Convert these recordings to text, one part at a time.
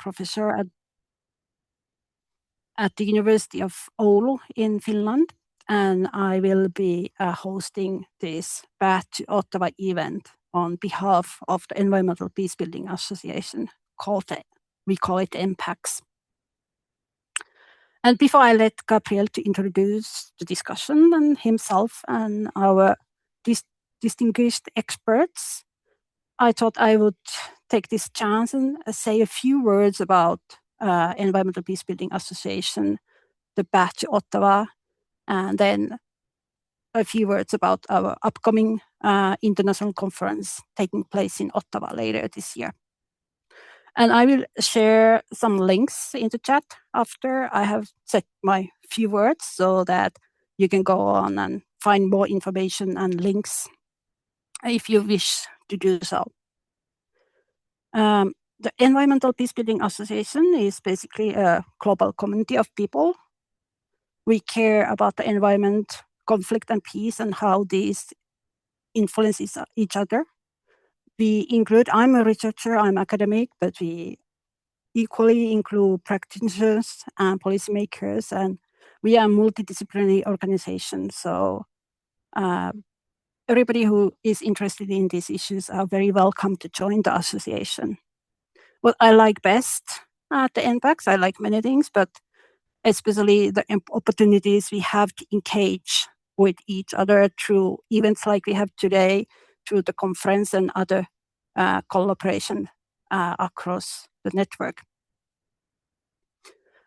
professor at the University of Oulu in Finland, and I will be hosting this Path to Ottawa event on behalf of the Environmental Peacebuilding Association, we call it unpacks. And before I let Gabriel to introduce the discussion and himself and our distinguished experts, I thought I would take this chance and say a few words about Environmental Peacebuilding Association, the Path to Ottawa, and then a few words about our upcoming international conference taking place in Ottawa later this year. And I will share some links in the chat after I have said my few words so that you can go on and find more information and links if you wish to do so. The Environmental Peacebuilding Association is basically a global community of people. We care about the environment, conflict and peace, and how these influence each other. We include, I'm a researcher, I'm academic, but we equally include practitioners and policymakers, and we are a multidisciplinary organization. So everybody who is interested in these issues are very welcome to join the association. What I like best at the unpacks, I like many things, but especially the opportunities we have to engage with each other through events like we have today, through the conference and other collaboration across the network.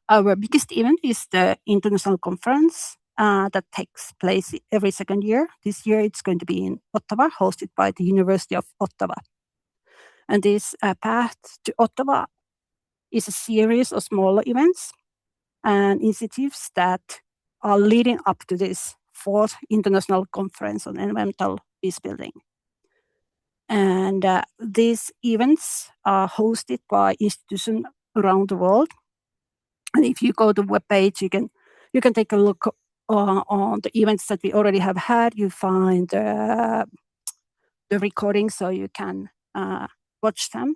Our biggest event is the international conference that takes place every second year. This year it's going to be in Ottawa, hosted by the University of Ottawa. And this Path to Ottawa is a series of smaller events and initiatives that are leading up to this 4th International Conference on Environmental Peacebuilding. And these events are hosted by institutions around the world. And if you go to the webpage, you can take a look on the events that we already have had. You find the recording so you can watch them.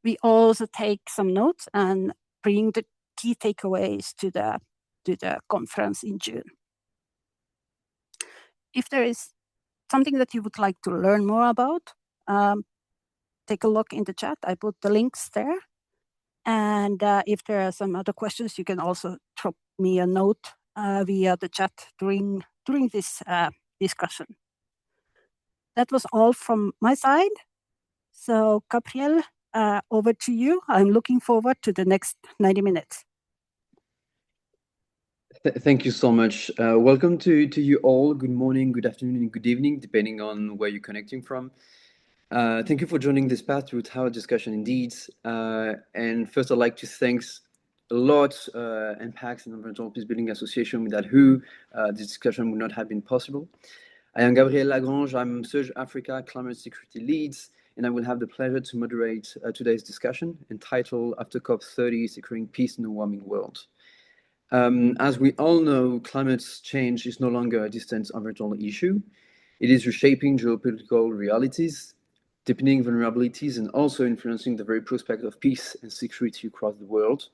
We also take some notes and bring the key takeaways to the conference in June. If there is something that you would like to learn more about, take a look in the chat. I put the links there. And if there are some other questions, you can also drop me a note via the chat during this discussion. That was all from my side. So Gabriel, over to you. I'm looking forward to the next 90 minutes. Thank you so much. Welcome to you all. Good morning, good afternoon, and good evening, depending on where you're connecting from. Thank you for joining this Path to Ottawa discussion indeed. And first, I'd like to thank a lot unpacks and Environmental Peacebuilding Association, without who this discussion would not have been possible. I am Gabriel Lagrange. I'm Surge Africa Climate Security Lead, and I will have the pleasure to moderate today's discussion entitled After COP30, Securing Peace in a Warming World. As we all know, climate change is no longer a distant environmental issue. It is reshaping geopolitical realities, deepening vulnerabilities, and also influencing the very prospect of peace and security across the world.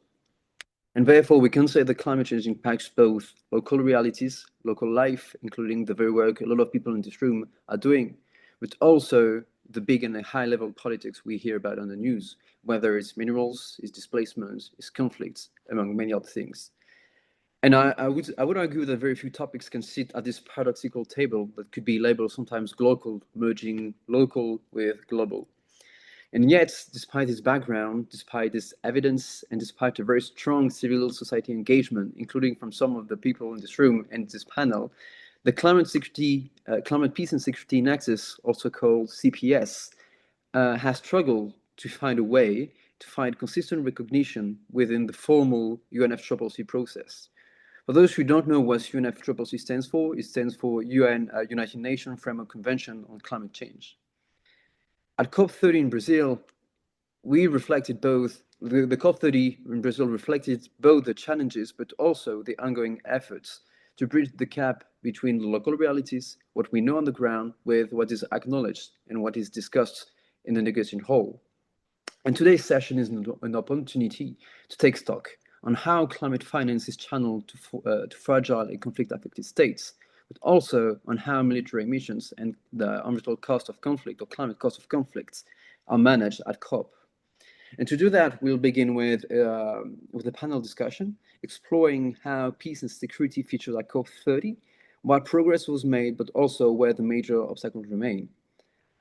And therefore, we can say that climate change impacts both local realities, local life, including the very work a lot of people in this room are doing, but also the big and high-level politics we hear about on the news, whether it's minerals, it's displacements, it's conflicts, among many other things. And I would argue that very few topics can sit at this paradoxical table that could be labeled sometimes global, merging local with global. And yet, despite this background, despite this evidence, and despite a very strong civil society engagement, including from some of the people in this room and this panel, the Climate Peace and Security Nexus, also called CPS, has struggled to find a way to find consistent recognition within the formal UNFCCC process. For those who don't know what UNFCCC stands for, it stands for United Nations Framework Convention on Climate Change. At COP30 in Brazil, we reflected both, the COP30 in Brazil reflected both the challenges, but also the ongoing efforts to bridge the gap between the local realities, what we know on the ground, with what is acknowledged and what is discussed in the negotiation hall. And today's session is an opportunity to take stock on how climate finance is channeled to fragile and conflict-affected states, but also on how military emissions and the environmental cost of conflict or climate cost of conflicts are managed at COP. And to do that, we'll begin with a panel discussion exploring how peace and security featured at COP30, what progress was made, but also where the major obstacles remain.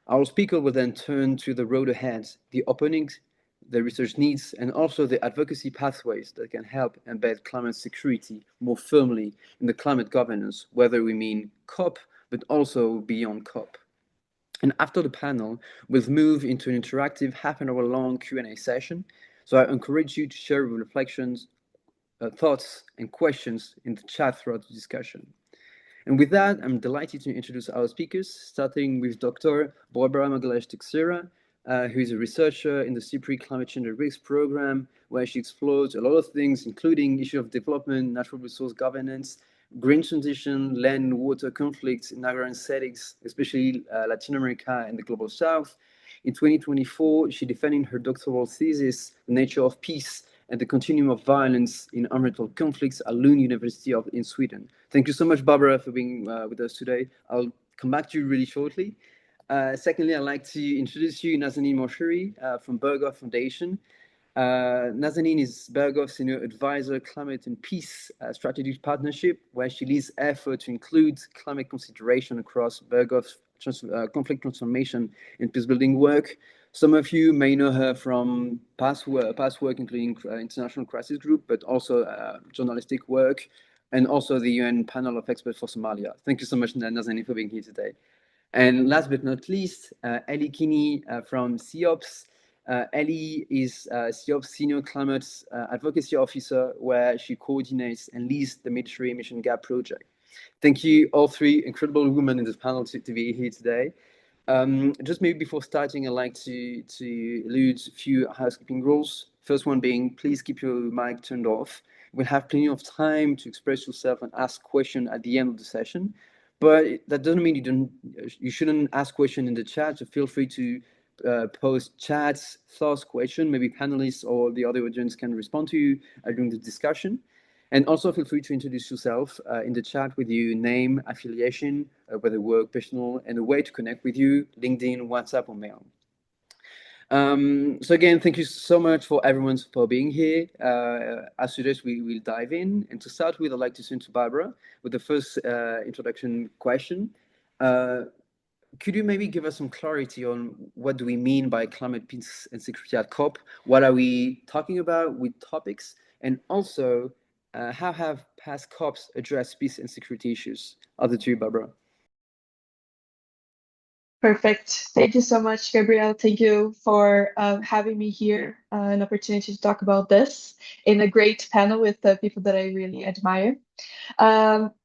Our speaker will then turn to the road ahead, the openings, the research needs, and also the advocacy pathways that can help embed climate security more firmly in the climate governance, whether we mean COP, but also beyond COP. And after the panel, we'll move into an interactive half-an-hour-long Q&A session. So I encourage you to share your reflections, thoughts, and questions in the chat throughout the discussion. And with that, I'm delighted to introduce our speakers, starting with Dr. Barbara Magalhaes-Teixeira, who is a researcher in the CIPRI Climate Change and Risk Program, where she explores a lot of things, including issue of development, natural resource governance, green transition, land and water conflicts in agrarian settings, especially Latin America and the Global South. In 2024, she defended her doctoral thesis, The Nature of Peace and the Continuum of Violence in Environmental Conflicts at Lund University in Sweden. Thank you so much, Barbara, for being with us today. I'll come back to you really shortly. Secondly, I'd like to introduce you, Nazanin Moshiri from Berghoff Foundation. Nazanin is Berghoff's Senior Advisor, Climate and Peace Strategic Partnership, where she leads effort to include climate consideration across Berghoff's conflict transformation and peacebuilding work. Some of you may know her from past work, including International Crisis Group, but also journalistic work, and also the UN panel of experts for Somalia. Thank you so much, Nazanin, for being here today. And last but not least, Ellie Kinney from CEOPS. Ellie is CEOPS Senior Climate Advocacy Officer, where she coordinates and leads the Military Emission Gap Project. Thank you, all three incredible women in this panel to be here today. Just maybe before starting, I'd like to allude a few housekeeping rules. First one being, please keep your mic turned off. We'll have plenty of time to express yourself and ask questions at the end of the session. But that doesn't mean you shouldn't ask questions in the chat. So feel free to post chats, thoughts, questions. Maybe panelists or the other audience can respond to you during the discussion. And also feel free to introduce yourself in the chat with your name, affiliation, whether work, personal, and a way to connect with you, LinkedIn, WhatsApp, or mail. So again, thank you so much for everyone for being here. As suggest, we will dive in. And to start with, I'd like to turn to Barbara with the first introduction question. Could you maybe give us some clarity on what do we mean by climate peace and security at COP? What are we talking about with topics? And also, how have past COPs addressed peace and security issues? Other two, Barbara. Perfect. Thank you so much, Gabrielle. Thank you for having me here, an opportunity to talk about this in a great panel with people that I really admire.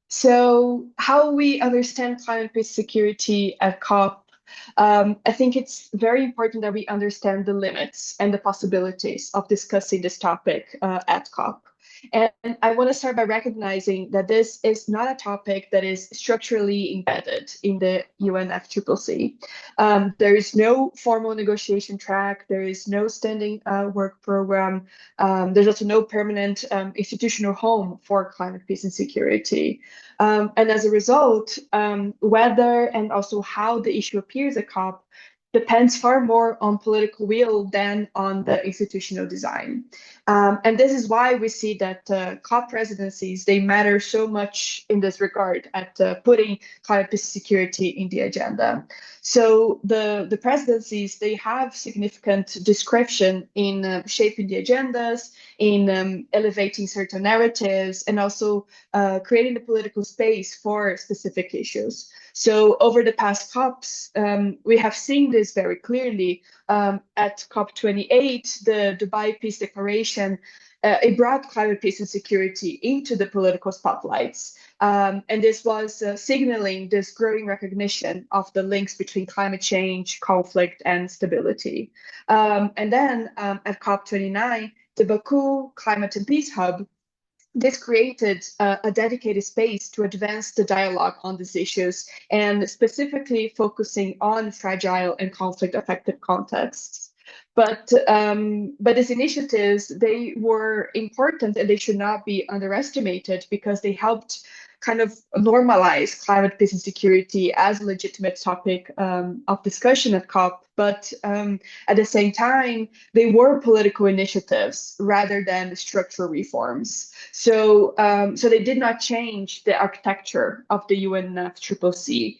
So how we understand climate-based security at COP, I think it's very important that we understand the limits and the possibilities of discussing this topic at COP. And I want to start by recognizing that this is not a topic that is structurally embedded in the UNFCCC. There is no formal negotiation track. There is no standing work program. There's also no permanent institutional home for climate peace and security. And as a result, whether and also how the issue appears at COP depends far more on political will than on the institutional design. And this is why we see that COP presidencies, they matter so much in this regard at putting climate peace security in the agenda. So the presidencies, they have significant discretion in shaping the agendas, in elevating certain narratives, and also creating the political space for specific issues. So over the past COPs, we have seen this very clearly. At COP28, the Dubai Peace Declaration, it brought climate peace and security into the political spotlights. And this was signaling this growing recognition of the links between climate change, conflict, and stability. And then at COP29, the Baku Climate and Peace Hub, this created a dedicated space to advance the dialogue on these issues and specifically focusing on fragile and conflict-affected contexts. But these initiatives, they were important and they should not be underestimated because they helped kind of normalize climate, peace, and security as a legitimate topic of discussion at COP. But at the same time, they were political initiatives rather than structural reforms. So they did not change the architecture of the UNFCCC.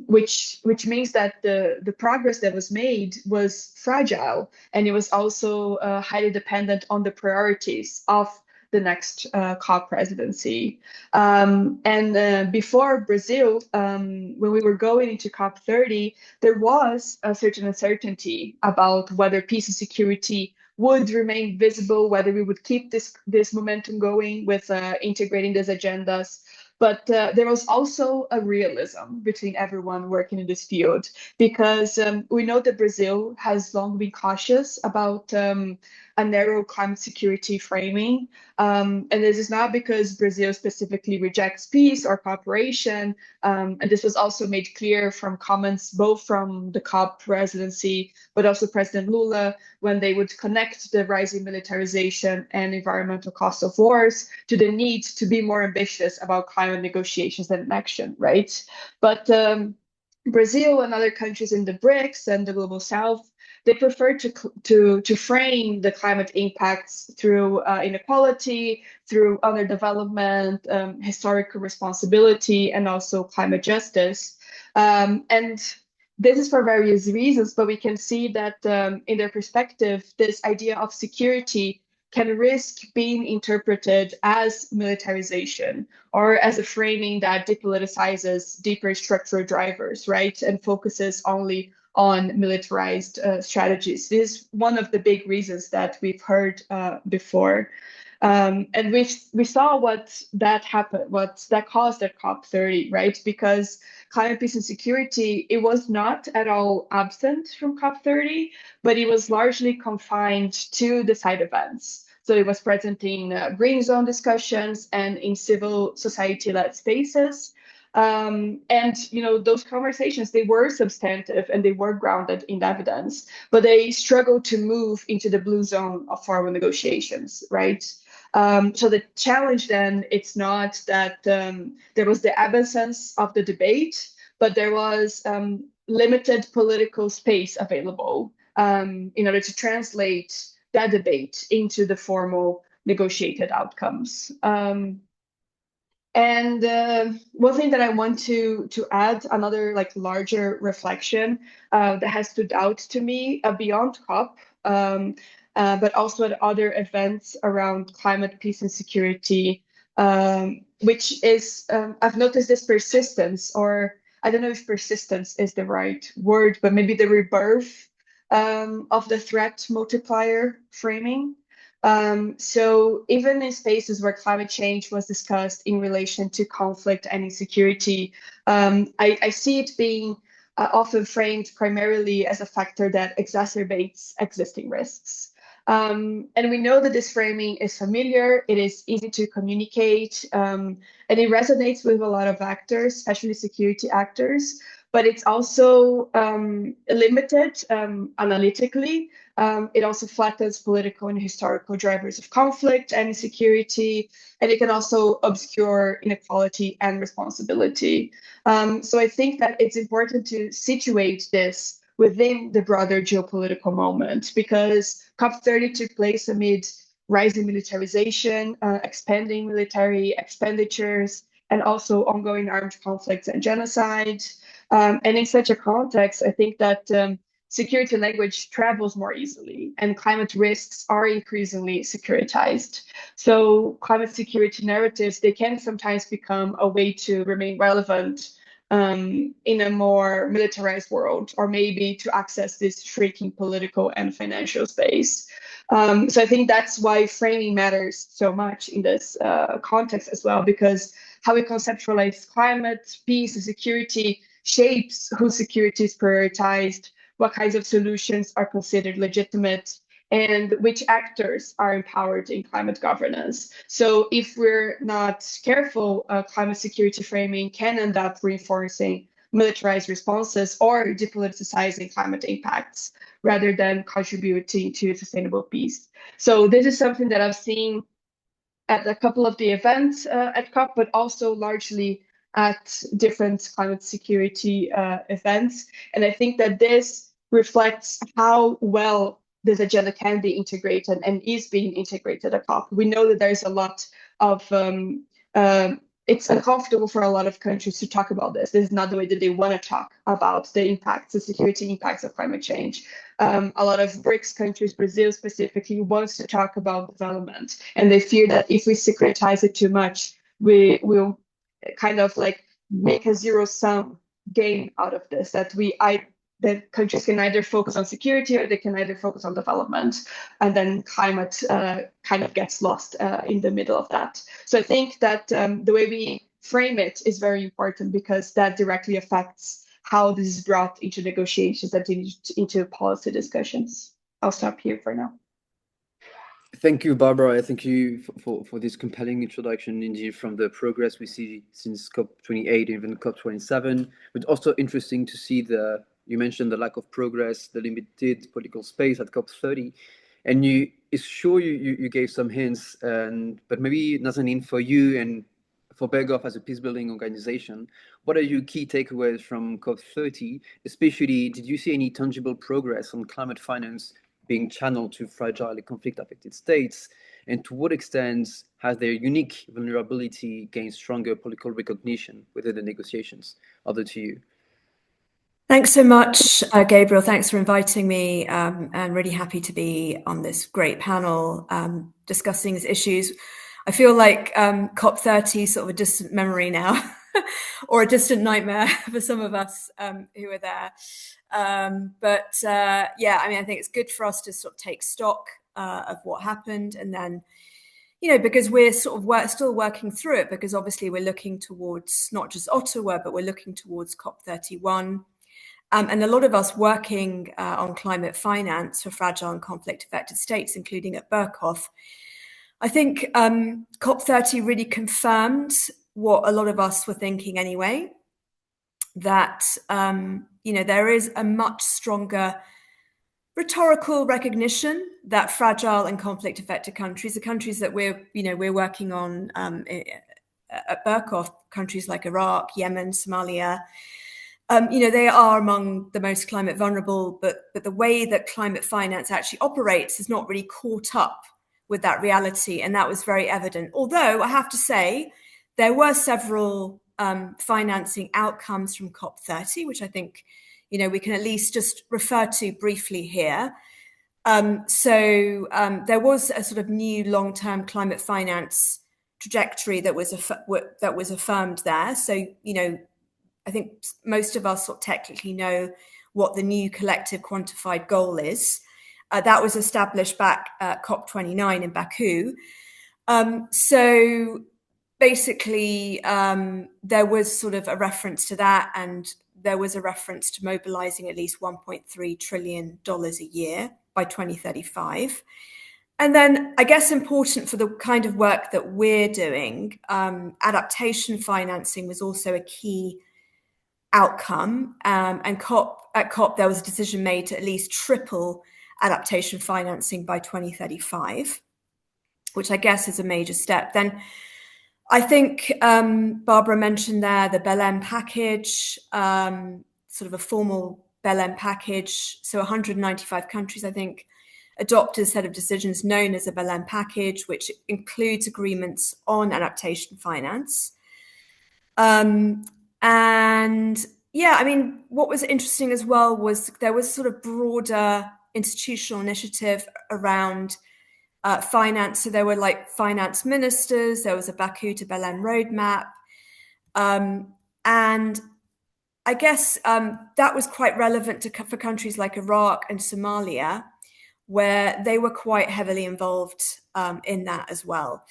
Which means that the progress that was made was fragile, and it was also highly dependent on the priorities of the next COP presidency. And before Brazil, when we were going into COP30, there was a certain uncertainty about whether peace and security would remain visible, whether we would keep this momentum going with integrating these agendas. But there was also a realism between everyone working in this field, because we know that Brazil has long been cautious about a narrow climate security framing. And this is not because Brazil specifically rejects peace or cooperation. And this was also made clear from comments both from the COP presidency, but also President Lula, when they would connect the rising militarization and environmental cost of wars to the need to be more ambitious about climate negotiations and action, right? But Brazil and other countries in the BRICS and the Global South, they prefer to frame the climate impacts through inequality, through underdevelopment, historical responsibility, and also climate justice. And this is for various reasons, but we can see that in their perspective, this idea of security can risk being interpreted as militarization or as a framing that depoliticizes deeper structural drivers, right, and focuses only on militarized strategies. This is one of the big reasons that we've heard before. And we saw what that happened, what that caused at COP30, right? Because climate, peace, and security, it was not at all absent from COP30, but it was largely confined to the side events. So it was present in green zone discussions and in civil society-led spaces. And those conversations, they were substantive and they were grounded in evidence, but they struggled to move into the blue zone of formal negotiations, right? So the challenge then, it's not that there was the absence of the debate, but there was limited political space available in order to translate that debate into the formal negotiated outcomes. And one thing that I want to add, another like larger reflection that has stood out to me beyond COP, but also at other events around climate, peace, and security, which is, I've noticed this persistence, or I don't know if persistence is the right word, but maybe the rebirth of the threat multiplier framing. So even in spaces where climate change was discussed in relation to conflict and insecurity, I see it being often framed primarily as a factor that exacerbates existing risks. And we know that this framing is familiar, it is easy to communicate, and it resonates with a lot of actors, especially security actors, but it's also limited analytically. It also flattens political and historical drivers of conflict and insecurity, and it can also obscure inequality and responsibility. So I think that it's important to situate this within the broader geopolitical moment, because COP30 took place amid rising militarization, expanding military expenditures, and also ongoing armed conflicts and genocide. And in such a context, I think that security language travels more easily and climate risks are increasingly securitized. So climate security narratives, they can sometimes become a way to remain relevant in a more militarized world, or maybe to access this shrinking political and financial space. So I think that's why framing matters so much in this context as well, because how we conceptualize climate, peace, and security shapes whose security is prioritized, what kinds of solutions are considered legitimate, and which actors are empowered in climate governance. So if we're not careful, climate security framing can end up reinforcing militarized responses or depoliticizing climate impacts, rather than contributing to sustainable peace. So this is something that I've seen at a couple of the events at COP, but also largely at different climate security events. And I think that this reflects how well this agenda can be integrated and is being integrated at COP. We know that there's a lot of it's uncomfortable for a lot of countries to talk about this. This is not the way that they want to talk about the impacts, the security impacts of climate change. A lot of BRICS countries, Brazil specifically, wants to talk about development, and they fear that if we securitize it too much, we will kind of like make a zero-sum game out of this. That countries can either focus on security or they can either focus on development, and then climate kind of gets lost in the middle of that. So I think that the way we frame it is very important, because that directly affects how this is brought into negotiations and into policy discussions. I'll stop here for now. Thank you, Barbara. Thank you for this compelling introduction, indeed, from the progress we see since COP28, even COP27. But also interesting to see you mentioned the lack of progress, the limited political space at COP30, and it's sure you gave some hints, but maybe Nazanin, for you and for Berghoff as a peacebuilding organization, what are your key takeaways from COP30? Especially, did you see any tangible progress on climate finance being channeled to fragile and conflict-affected states? And to what extent has their unique vulnerability gained stronger political recognition within the negotiations? Over to you. Thanks so much, Gabriel. Thanks for inviting me. I'm really happy to be on this great panel discussing these issues. I feel like COP30 is sort of a distant memory now, or a distant nightmare for some of us who were there. Yeah, I mean, I think it's good for us to sort of take stock of what happened, and then, because we're sort of still working through it, because obviously we're looking towards not just Ottawa, but we're looking towards COP31. And a lot of us working on climate finance for fragile and conflict-affected states, including at Berghoff, I think COP30 really confirmed what a lot of us were thinking anyway, that there is a much stronger rhetorical recognition that fragile and conflict-affected countries, the countries that we're working on at Berghoff, countries like Iraq, Yemen, Somalia, they are among the most climate vulnerable, but the way that climate finance actually operates is not really caught up with that reality, and that was very evident. Although I have to say, there were several financing outcomes from COP30, which I think we can at least just refer to briefly here. So there was a sort of new long-term climate finance trajectory that was affirmed there. So I think most of us sort of technically know what the new collective quantified goal is. That was established back at COP29 in Baku. So basically, there was sort of a reference to that, and there was a reference to mobilizing at least $1.3 trillion a year by 2035. And then I guess important for the kind of work that we're doing, adaptation financing was also a key outcome. And at COP, there was a decision made to at least triple adaptation financing by 2035, which I guess is a major step. Then I think Barbara mentioned there the Belém package, sort of a formal Belém package. So 195 countries, I think, adopted a set of decisions known as a Belém package, which includes agreements on adaptation finance. And yeah, I mean, what was interesting as well was there was sort of broader institutional initiative around finance. So there were like finance ministers, there was a Baku to Belém roadmap. And I guess that was quite relevant for countries like Iraq and Somalia, where they were quite heavily involved in that as well.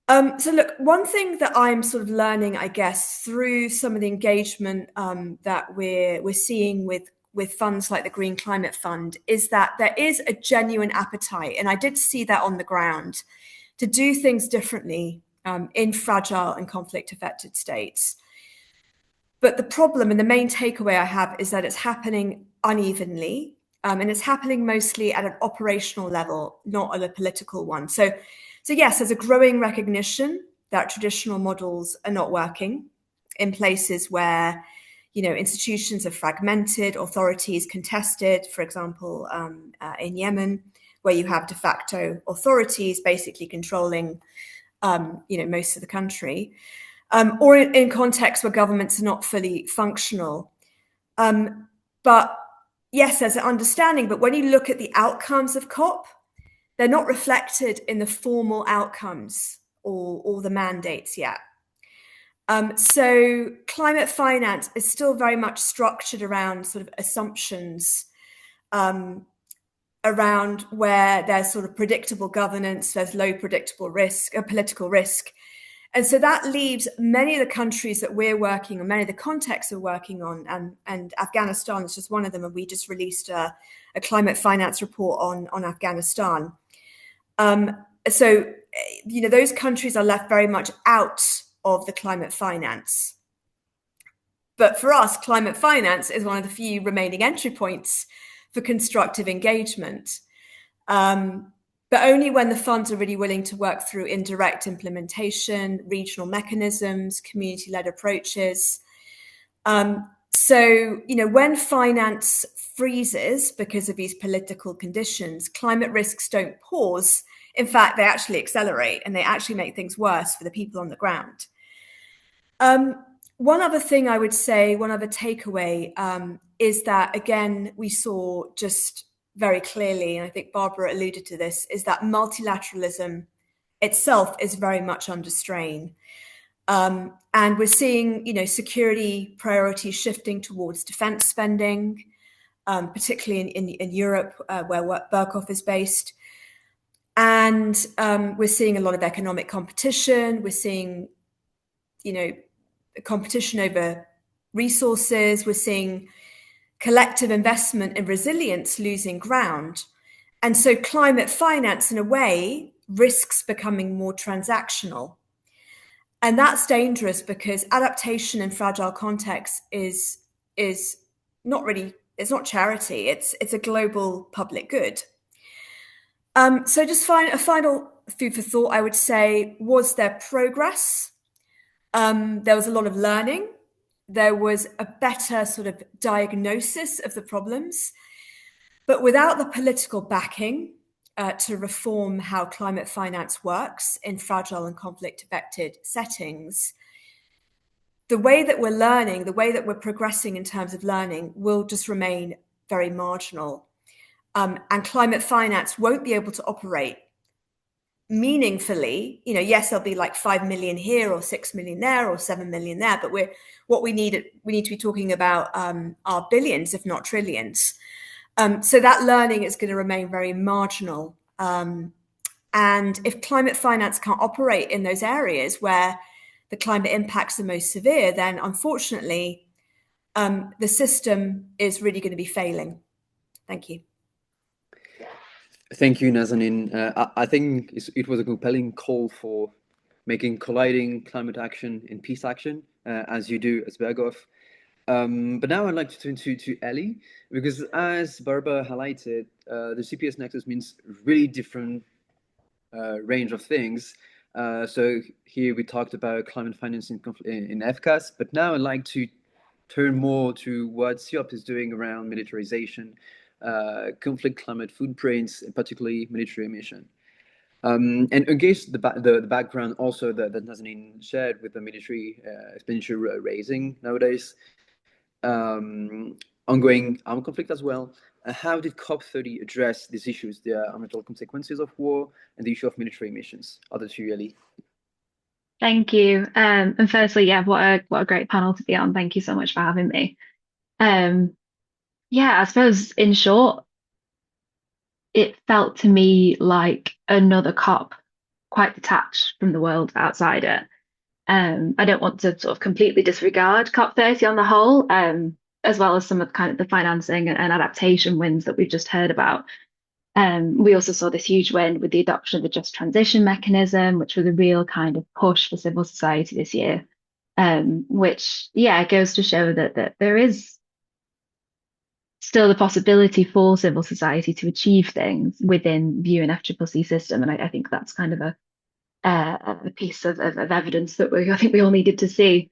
So look, one thing that I'm sort of learning, I guess, through some of the engagement that we're seeing with funds like the Green Climate Fund is that there is a genuine appetite, and I did see that on the ground, to do things differently in fragile and conflict-affected states. But the problem and the main takeaway I have is that it's happening unevenly. And it's happening mostly at an operational level, not at a political one. So yes, there's a growing recognition that traditional models are not working in places where, institutions are fragmented, authorities contested, for example, in Yemen, where you have de facto authorities basically controlling, most of the country, or in contexts where governments are not fully functional. But yes, there's an understanding, but when you look at the outcomes of COP, they're not reflected in the formal outcomes or the mandates yet. So climate finance is still very much structured around sort of assumptions around where there's sort of predictable governance, there's low predictable risk, political risk. And so that leaves many of the countries that we're working on, many of the contexts we're working on, and Afghanistan is just one of them. And we just released a climate finance report on Afghanistan. So, those countries are left very much out of the climate finance. But for us, climate finance is one of the few remaining entry points for constructive engagement. But only when the funds are really willing to work through indirect implementation, regional mechanisms, community-led approaches. So, when finance freezes because of these political conditions, climate risks don't pause. In fact, they actually accelerate and they actually make things worse for the people on the ground. One other thing I would say, one other takeaway, is that, again, we saw just very clearly, and I think Barbara alluded to this, is that multilateralism itself is very much under strain. And we're seeing, security priorities shifting towards defense spending, particularly in Europe, where Berkoff is based. And we're seeing a lot of economic competition. We're seeing, competition over resources. We're seeing collective investment in resilience losing ground. And so climate finance, in a way, risks becoming more transactional. And that's dangerous because adaptation in fragile contexts is not really, it's not charity, it's a global public good. So just a final food for thought, I would say, was there progress? There was a lot of learning. There was a better sort of diagnosis of the problems, but without the political backing to reform how climate finance works in fragile and conflict-affected settings, the way that we're learning, the way that we're progressing in terms of learning will just remain very marginal. And climate finance won't be able to operate meaningfully. Yes, there'll be like 5 million here or 6 million there or 7 million there, but we need to be talking about our billions, if not trillions. So that learning is going to remain very marginal. And if climate finance can't operate in those areas where the climate impacts are most severe, then unfortunately, the system is really going to be failing. Thank you. Thank you, Nazanin. I think it was a compelling call for making colliding climate action and peace action, as you do as Berghoff. But now I'd like to turn to Ellie, because as Barbara highlighted, the CPS nexus means really different range of things. So here we talked about climate finance in FCAS, but now I'd like to turn more to what COP is doing around militarization, conflict climate footprints, and particularly military emission. And against the background also that Nazanin shared with the military expenditure raising nowadays, ongoing armed conflict as well. How did COP30 address these issues, the environmental consequences of war and the issue of military emissions? Other to you, Ellie. Thank you. And firstly, yeah, what a great panel to be on. Thank you so much for having me. Yeah, I suppose in short, it felt to me like another COP, quite detached from the world outside it. I don't want to sort of completely disregard COP30 on the whole, as well as some of kind of the financing and adaptation wins that we've just heard about. We also saw this huge win with the adoption of the Just Transition mechanism, which was a real kind of push for civil society this year, which, yeah, goes to show that there is still the possibility for civil society to achieve things within the UNFCCC system. And I think that's kind of a piece of evidence that I think we all needed to see.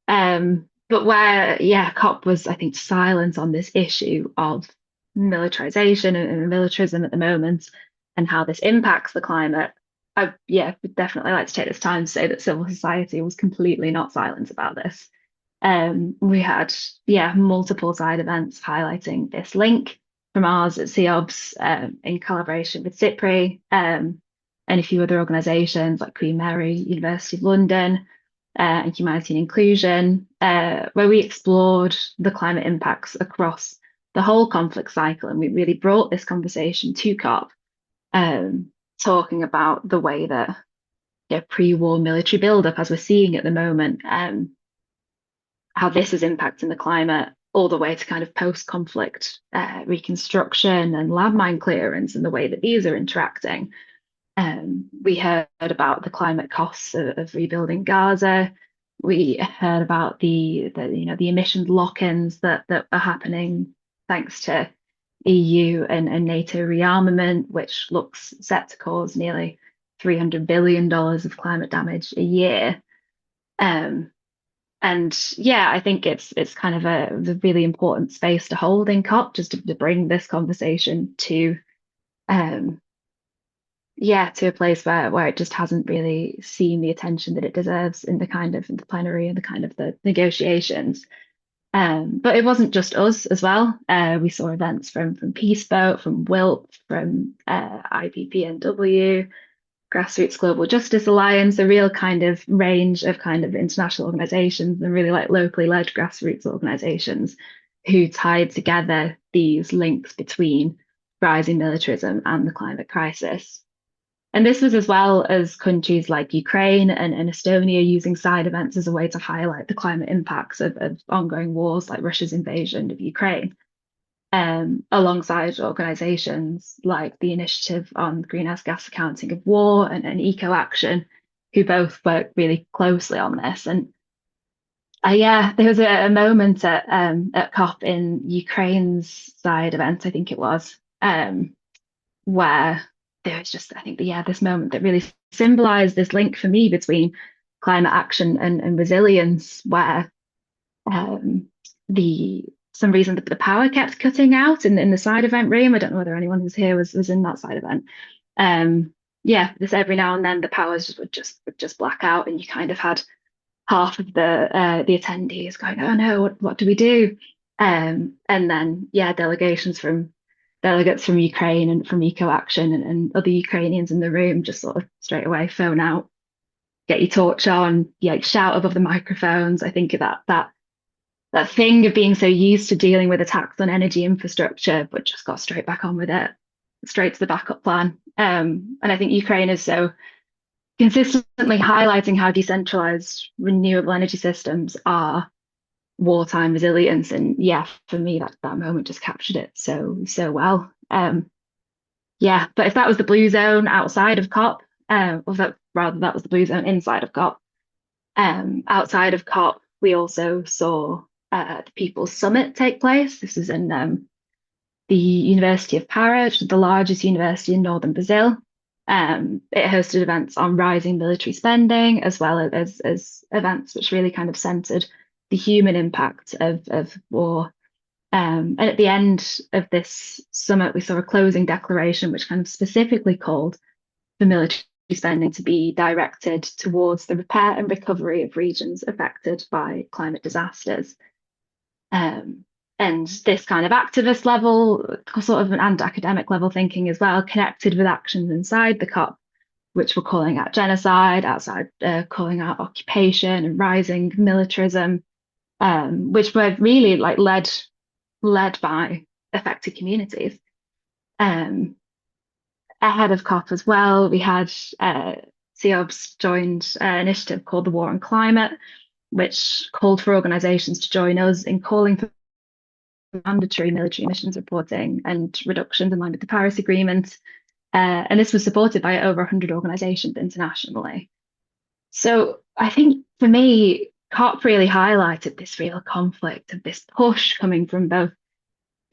But where, COP was, I think, silent on this issue of militarization and militarism at the moment and how this impacts the climate. I would definitely like to take this time to say that civil society was completely not silent about this. We had, multiple side events highlighting this link from ours at CEOBS in collaboration with CIPRI and a few other organisations like Queen Mary, University of London, and Humanity and Inclusion, where we explored the climate impacts across the whole conflict cycle. And we really brought this conversation to COP, talking about the way that pre-war military buildup, as we're seeing at the moment, how this is impacting the climate, all the way to kind of post-conflict reconstruction and landmine clearance and the way that these are interacting. We heard about the climate costs of rebuilding Gaza. We heard about the emissions lock-ins that are happening thanks to EU and NATO rearmament, which looks set to cause nearly $300 billion of climate damage a year. I think it's kind of a really important space to hold in COP, just to bring this conversation to to a place where it just hasn't really seen the attention that it deserves in the plenary and the kind of the negotiations. But it wasn't just us as well. We saw events from Peaceboat, from WILP, from IPPNW, Grassroots Global Justice Alliance, a real kind of range of kind of international organizations and really like locally led grassroots organizations who tied together these links between rising militarism and the climate crisis. And this was as well as countries like Ukraine and Estonia using side events as a way to highlight the climate impacts of ongoing wars like Russia's invasion of Ukraine, alongside organizations like the Initiative on Greenhouse Gas Accounting of War and Eco Action, who both work really closely on this. And there was a moment at COP in Ukraine's side event, I think it was, where there was just, I think, this moment that really symbolized this link for me between climate action and resilience, where some reason the power kept cutting out in the side event room. I don't know whether anyone who's here was in that side event. This every now and then the powers would just black out, and you kind of had half of the attendees going, "Oh no, what do we do?" And then delegates from Ukraine and from Eco Action and other Ukrainians in the room just sort of straight away phone out, get your torch on, shout above the microphones. I think that thing of being so used to dealing with attacks on energy infrastructure, but just got straight back on with it, straight to the backup plan. And I think Ukraine is so consistently highlighting how decentralized renewable energy systems are wartime resilience. And for me, that moment just captured it so well. But if that was the blue zone outside of COP, that was the blue zone inside of COP. Outside of COP, we also saw the People's Summit take place. This is in the University of Para, which is the largest university in northern Brazil. It hosted events on rising military spending, as well as events which really kind of centered the human impact of war. And at the end of this summit, we saw a closing declaration which kind of specifically called for military spending to be directed towards the repair and recovery of regions affected by climate disasters. And this kind of activist level, sort of and academic level thinking as well, connected with actions inside the COP, which were calling out genocide, calling out occupation and rising militarism, which were really like led by affected communities. Ahead of COP as well, we had CEOBS joined an initiative called the War on Climate, which called for organisations to join us in calling for mandatory military emissions reporting and reductions in line with the Paris Agreement. And this was supported by over 100 organisations internationally. So I think for me, COP really highlighted this real conflict of this push coming from both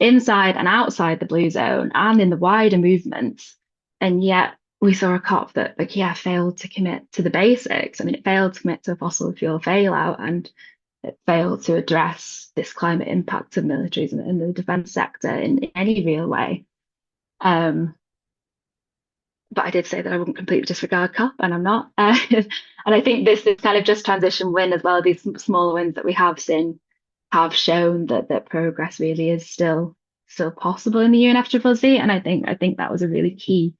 inside and outside the blue zone and in the wider movements. And yet we saw a COP that, like, failed to commit to the basics. I mean, it failed to commit to a fossil fuel bailout, and it failed to address this climate impact of militaries and the defense sector in any real way. But I did say that I wouldn't completely disregard COP, and I'm not. And I think this kind of just transition win as well, these smaller wins that we have seen, have shown that progress really is still possible in the UNFCCC. And I think that was a really key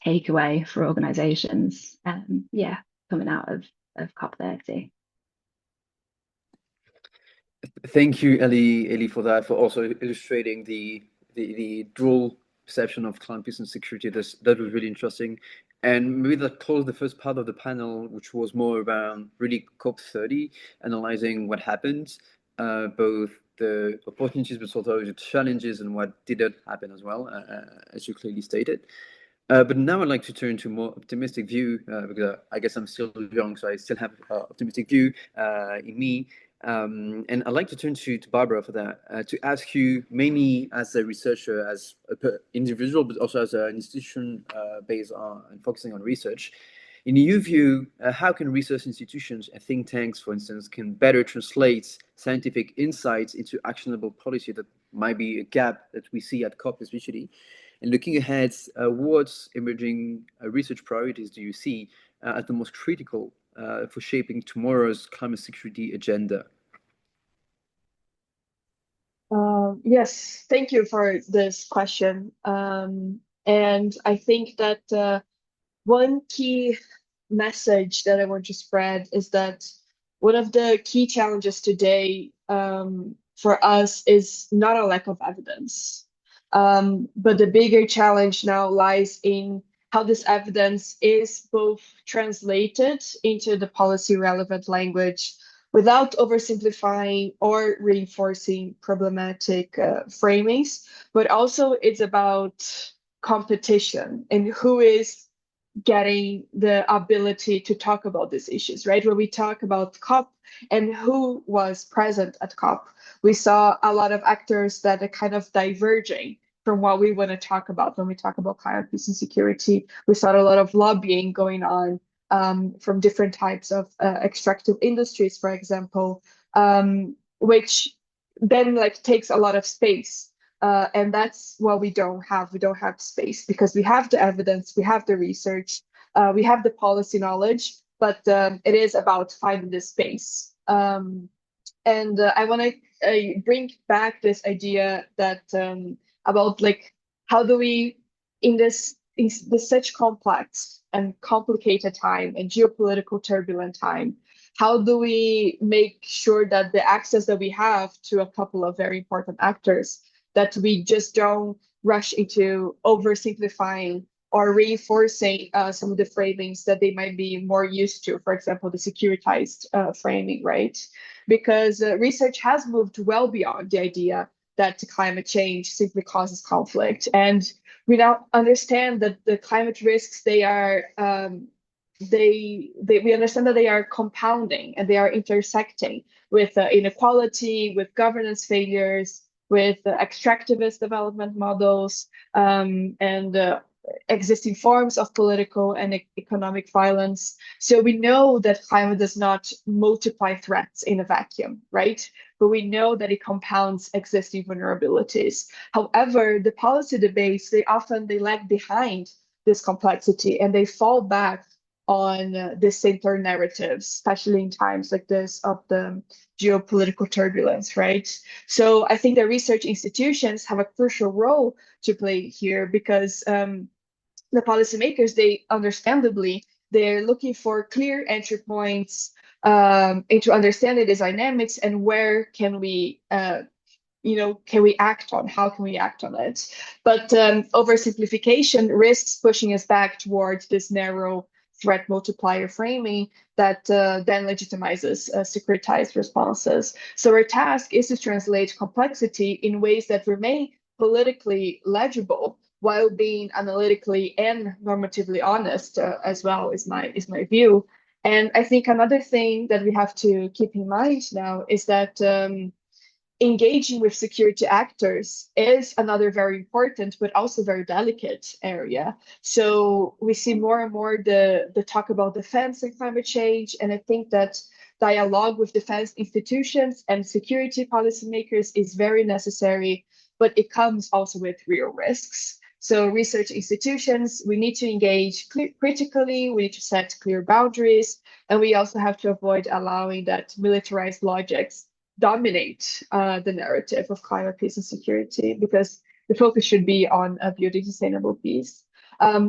takeaway for organizations, coming out of COP30. Thank you, Ellie, for that, for also illustrating the dual perception of climate peace and security. That was really interesting. And maybe that closed the first part of the panel, which was more around really COP30, analyzing what happened, both the opportunities, but also the challenges and what didn't happen as well, as you clearly stated. But now I'd like to turn to a more optimistic view, because I guess I'm still young, so I still have an optimistic view in me. And I'd like to turn to Barbara for that, to ask you, mainly as a researcher, as an individual, but also as an institution based on and focusing on research. In your view, how can research institutions and think tanks, for instance, can better translate scientific insights into actionable policy that might be a gap that we see at COP especially? And looking ahead, what emerging research priorities do you see as the most critical for shaping tomorrow's climate security agenda? Yes, thank you for this question. And I think that one key message that I want to spread is that one of the key challenges today for us is not a lack of evidence, but the bigger challenge now lies in how this evidence is both translated into the policy relevant language without oversimplifying or reinforcing problematic framings, but also it's about competition and who is getting the ability to talk about these issues, right? When we talk about COP and who was present at COP, we saw a lot of actors that are kind of diverging from what we want to talk about when we talk about climate peace and security. We saw a lot of lobbying going on from different types of extractive industries, for example, which then takes a lot of space. And that's what we don't have. We don't have space because we have the evidence, we have the research, we have the policy knowledge, but it is about finding the space. And I want to bring back this idea that about how do we, in this such complex and complicated time and geopolitical turbulent time, how do we make sure that the access that we have to a couple of very important actors, that we just don't rush into oversimplifying or reinforcing some of the framings that they might be more used to, for example, the securitized framing, right? Because research has moved well beyond the idea that climate change simply causes conflict. And we now understand that the climate risks, we understand that they are compounding and they are intersecting with inequality, with governance failures, with extractivist development models, and existing forms of political and economic violence. So we know that climate does not multiply threats in a vacuum, right? But we know that it compounds existing vulnerabilities. However, the policy debates, they lag behind this complexity and they fall back on the center narratives, especially in times like this of the geopolitical turbulence, right? So I think that research institutions have a crucial role to play here because the policymakers, they understandably, they're looking for clear entry points into understanding the dynamics and where can we can we act on? How can we act on it? But oversimplification risks pushing us back towards this narrow threat multiplier framing that then legitimizes securitized responses. So our task is to translate complexity in ways that remain politically legible while being analytically and normatively honest as well, is my view. And I think another thing that we have to keep in mind now is that engaging with security actors is another very important but also very delicate area. So we see more and more the talk about defense and climate change, and I think that dialogue with defense institutions and security policymakers is very necessary, but it comes also with real risks. So research institutions, we need to engage critically, we need to set clear boundaries, and we also have to avoid allowing that militarized logics dominate the narrative of climate peace and security, because the focus should be on building sustainable peace.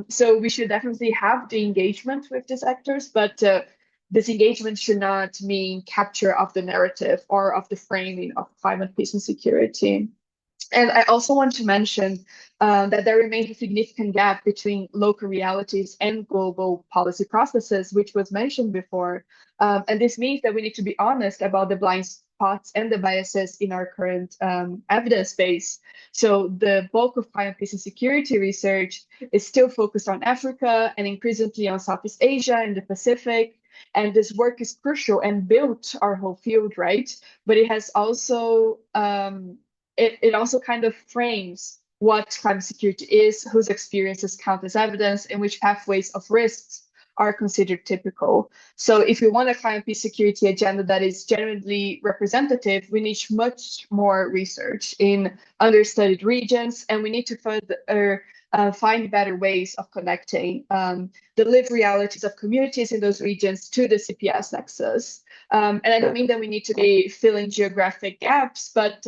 So we should definitely have the engagement with these actors, but this engagement should not mean capture of the narrative or of the framing of climate peace and security. And I also want to mention that there remains a significant gap between local realities and global policy processes, which was mentioned before. And this means that we need to be honest about the blind spots and the biases in our current evidence base. So the bulk of climate peace and security research is still focused on Africa and increasingly on Southeast Asia and the Pacific. And this work is crucial and built our whole field, right? But it has also it also kind of frames what climate security is, whose experiences count as evidence, and which pathways of risks are considered typical. So if we want a climate peace security agenda that is genuinely representative, we need much more research in understudied regions, and we need to further find better ways of connecting the lived realities of communities in those regions to the CPS nexus. And I don't mean that we need to be filling geographic gaps, but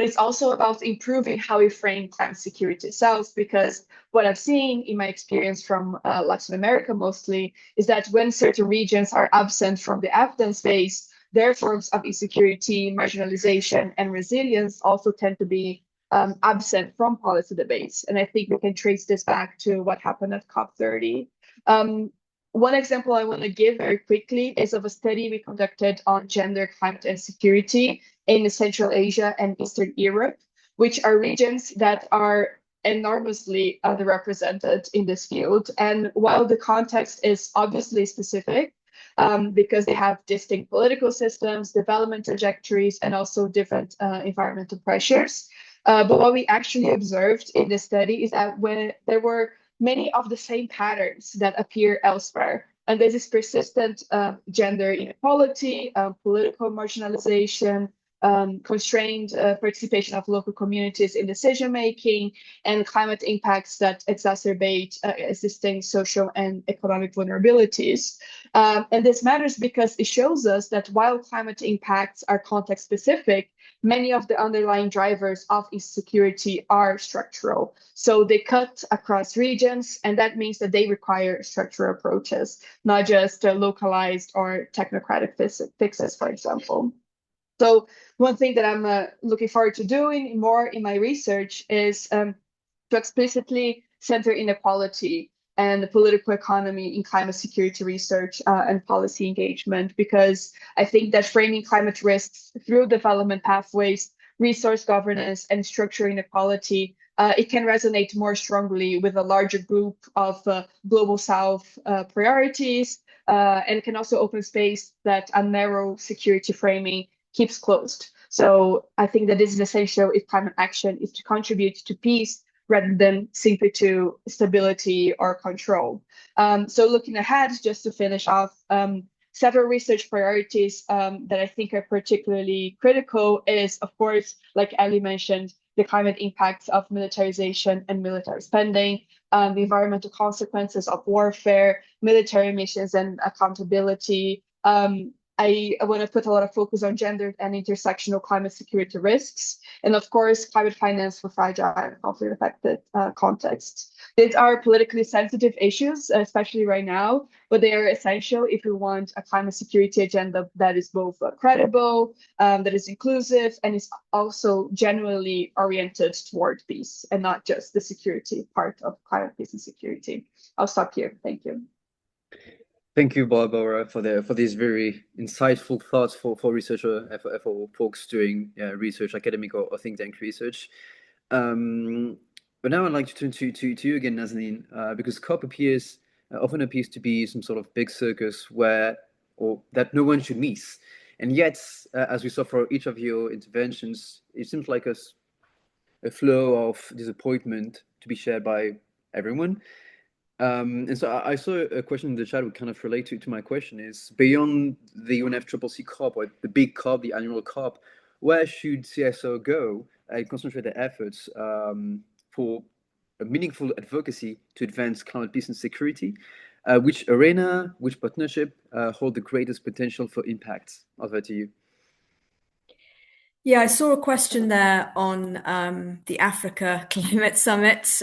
it's also about improving how we frame climate security itself, because what I've seen in my experience from Latin America mostly is that when certain regions are absent from the evidence base, their forms of insecurity, marginalization, and resilience also tend to be absent from policy debates. And I think we can trace this back to what happened at COP30. One example I want to give very quickly is of a study we conducted on gender, climate, and security in Central Asia and Eastern Europe, which are regions that are enormously underrepresented in this field. And while the context is obviously specific, because they have distinct political systems, development trajectories, and also different environmental pressures. But what we actually observed in this study is that when there were many of the same patterns that appear elsewhere. And this is persistent gender inequality, political marginalization, constrained participation of local communities in decision-making, and climate impacts that exacerbate existing social and economic vulnerabilities. And this matters because it shows us that while climate impacts are context-specific, many of the underlying drivers of insecurity are structural. So they cut across regions, and that means that they require structural approaches, not just localized or technocratic fixes, for example. So one thing that I'm looking forward to doing more in my research is to explicitly center inequality and the political economy in climate security research and policy engagement, because I think that framing climate risks through development pathways, resource governance, and structural inequality, it can resonate more strongly with a larger group of global South priorities, and can also open space that a narrow security framing keeps closed. So I think that this is essential if climate action is to contribute to peace rather than simply to stability or control. So looking ahead, just to finish off, several research priorities that I think are particularly critical is, of course, like Ellie mentioned, the climate impacts of militarization and military spending, the environmental consequences of warfare, military missions and accountability. I want to put a lot of focus on gender and intersectional climate security risks, and of course, climate finance for fragile and conflict-affected contexts. These are politically sensitive issues, especially right now, but they are essential if we want a climate security agenda that is both credible, that is inclusive, and is also genuinely oriented toward peace, and not just the security part of climate peace and security. I'll stop here. Thank you. Thank you, Barbara, for these very insightful thoughts for researcher for folks doing research, academic or think tank research. But now I'd like to turn to you again, Nazanin, because COP often appears to be some sort of big circus that no one should miss. And yet, as we saw for each of your interventions, it seems like a flow of disappointment to be shared by everyone. And so I saw a question in the chat would kind of relate to my question is, beyond the UNFCCC COP, or the big COP, the annual COP, where should CSO go and concentrate their efforts for a meaningful advocacy to advance climate peace and security? Which arena, which partnership hold the greatest potential for impact? Over to you. Yeah, I saw a question there on the Africa Climate Summit.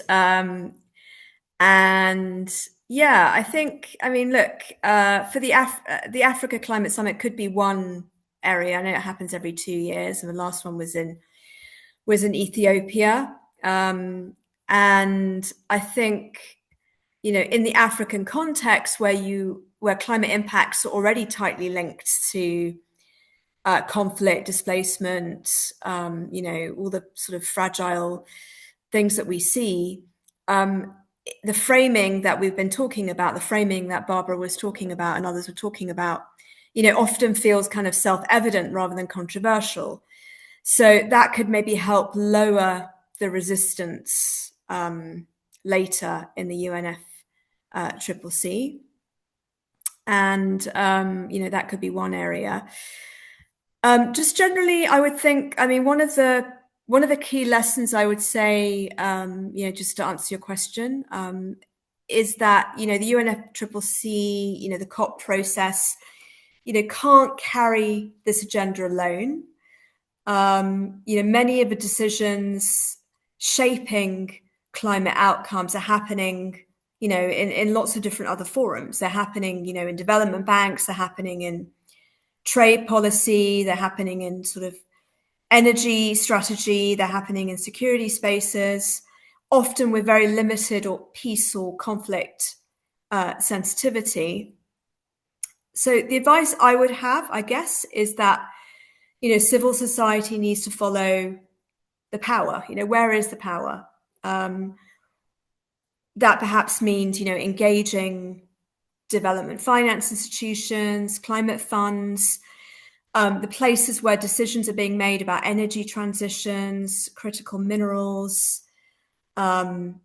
And yeah, I mean, look, for the Africa Climate Summit could be one area. I know it happens every 2 years, and the last one was in Ethiopia. And I think, in the African context where climate impacts are already tightly linked to conflict, displacement, all the sort of fragile things that we see, the framing that we've been talking about, the framing that Barbara was talking about and others were talking about, often feels kind of self-evident rather than controversial. So that could maybe help lower the resistance later in the UNFCCC. And, that could be one area. Just generally, I would think, one of the key lessons I would say, just to answer your question, is that, the UNFCCC, the COP process, can't carry this agenda alone. Many of the decisions shaping climate outcomes are happening, in lots of different other forums. They're happening, in development banks, they're happening in trade policy, they're happening in sort of energy strategy, they're happening in security spaces, often with very limited or peace or conflict sensitivity. So the advice I would have, I guess, is that, civil society needs to follow the power. Where is the power? That perhaps means, engaging development finance institutions, climate funds, the places where decisions are being made about energy transitions, critical minerals. And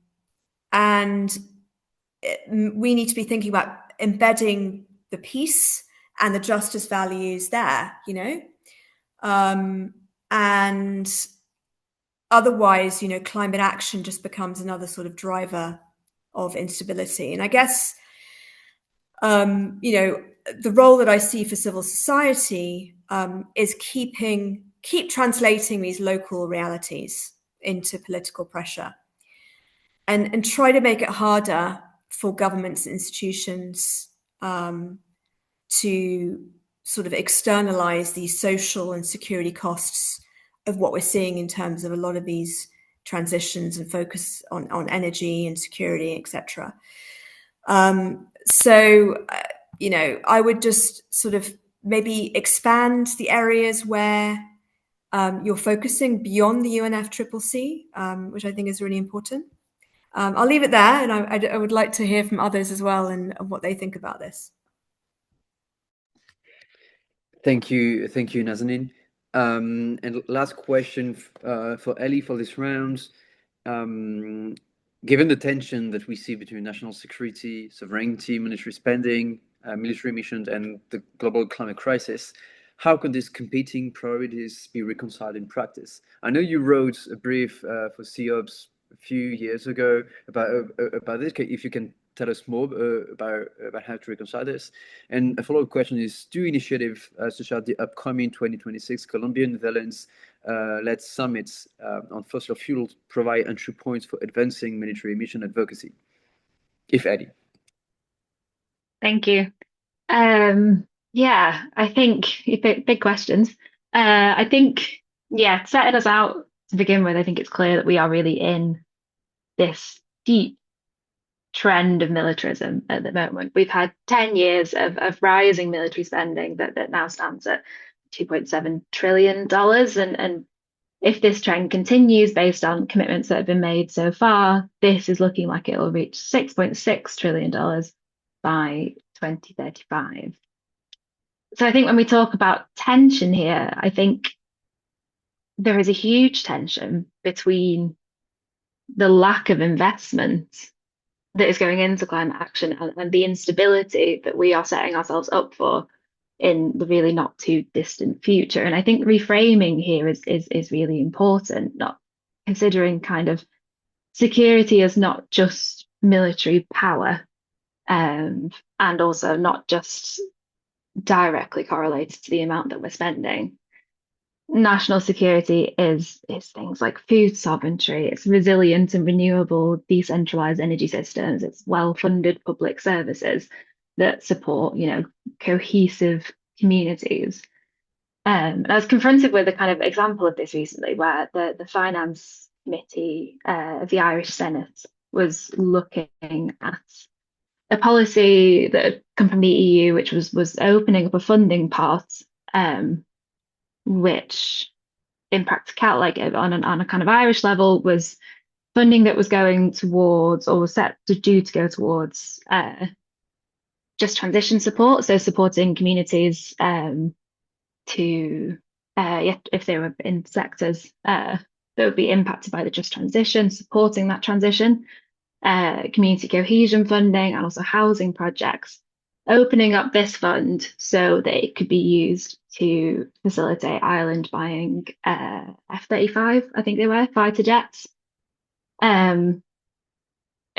we need to be thinking about embedding the peace and the justice values there, and otherwise, climate action just becomes another sort of driver of instability. And I guess, the role that I see for civil society is keep translating these local realities into political pressure, and try to make it harder for governments and institutions to sort of externalize these social and security costs of what we're seeing in terms of a lot of these transitions and focus on energy and security, etc. So, I would just sort of maybe expand the areas where you're focusing beyond the UNFCCC, which I think is really important. I'll leave it there, and I would like to hear from others as well and what they think about this. Thank you, Nazanin. And last question for Ellie for this round. Given the tension that we see between national security, sovereignty, monetary spending, military missions, and the global climate crisis, how can these competing priorities be reconciled in practice? I know you wrote a brief for COPs a few years ago about this. If you can tell us more about how to reconcile this. And a follow-up question is, do initiatives such as the upcoming 2026 Colombia-Netherlands-led summits on fossil fuels provide entry points for advancing military emission advocacy, if any? Thank you. Yeah, I think big questions. I think, setting us out to begin with, I think it's clear that we are really in this deep trend of militarism at the moment. We've had 10 years of rising military spending that now stands at $2.7 trillion. And if this trend continues based on commitments that have been made so far, this is looking like it will reach $6.6 trillion by 2035. So I think when we talk about tension here, I think there is a huge tension between the lack of investment that is going into climate action and the instability that we are setting ourselves up for in the really not too distant future. And I think reframing here is really important, not considering kind of security as not just military power, and also not just directly correlated to the amount that we're spending. National security is things like food sovereignty, it's resilient and renewable decentralized energy systems, it's well-funded public services that support, cohesive communities. I was confronted with a kind of example of this recently, where the finance committee of the Irish Senate was looking at a policy that had come from the EU, which was opening up a funding pot, which in practical, like on a kind of Irish level, was funding that was going towards, or was set to due to go towards, just transition support, so supporting communities to if they were in sectors that would be impacted by the just transition, supporting that transition, community cohesion funding, and also housing projects, opening up this fund so that it could be used to facilitate Ireland buying F-35, I think they were, fighter jets.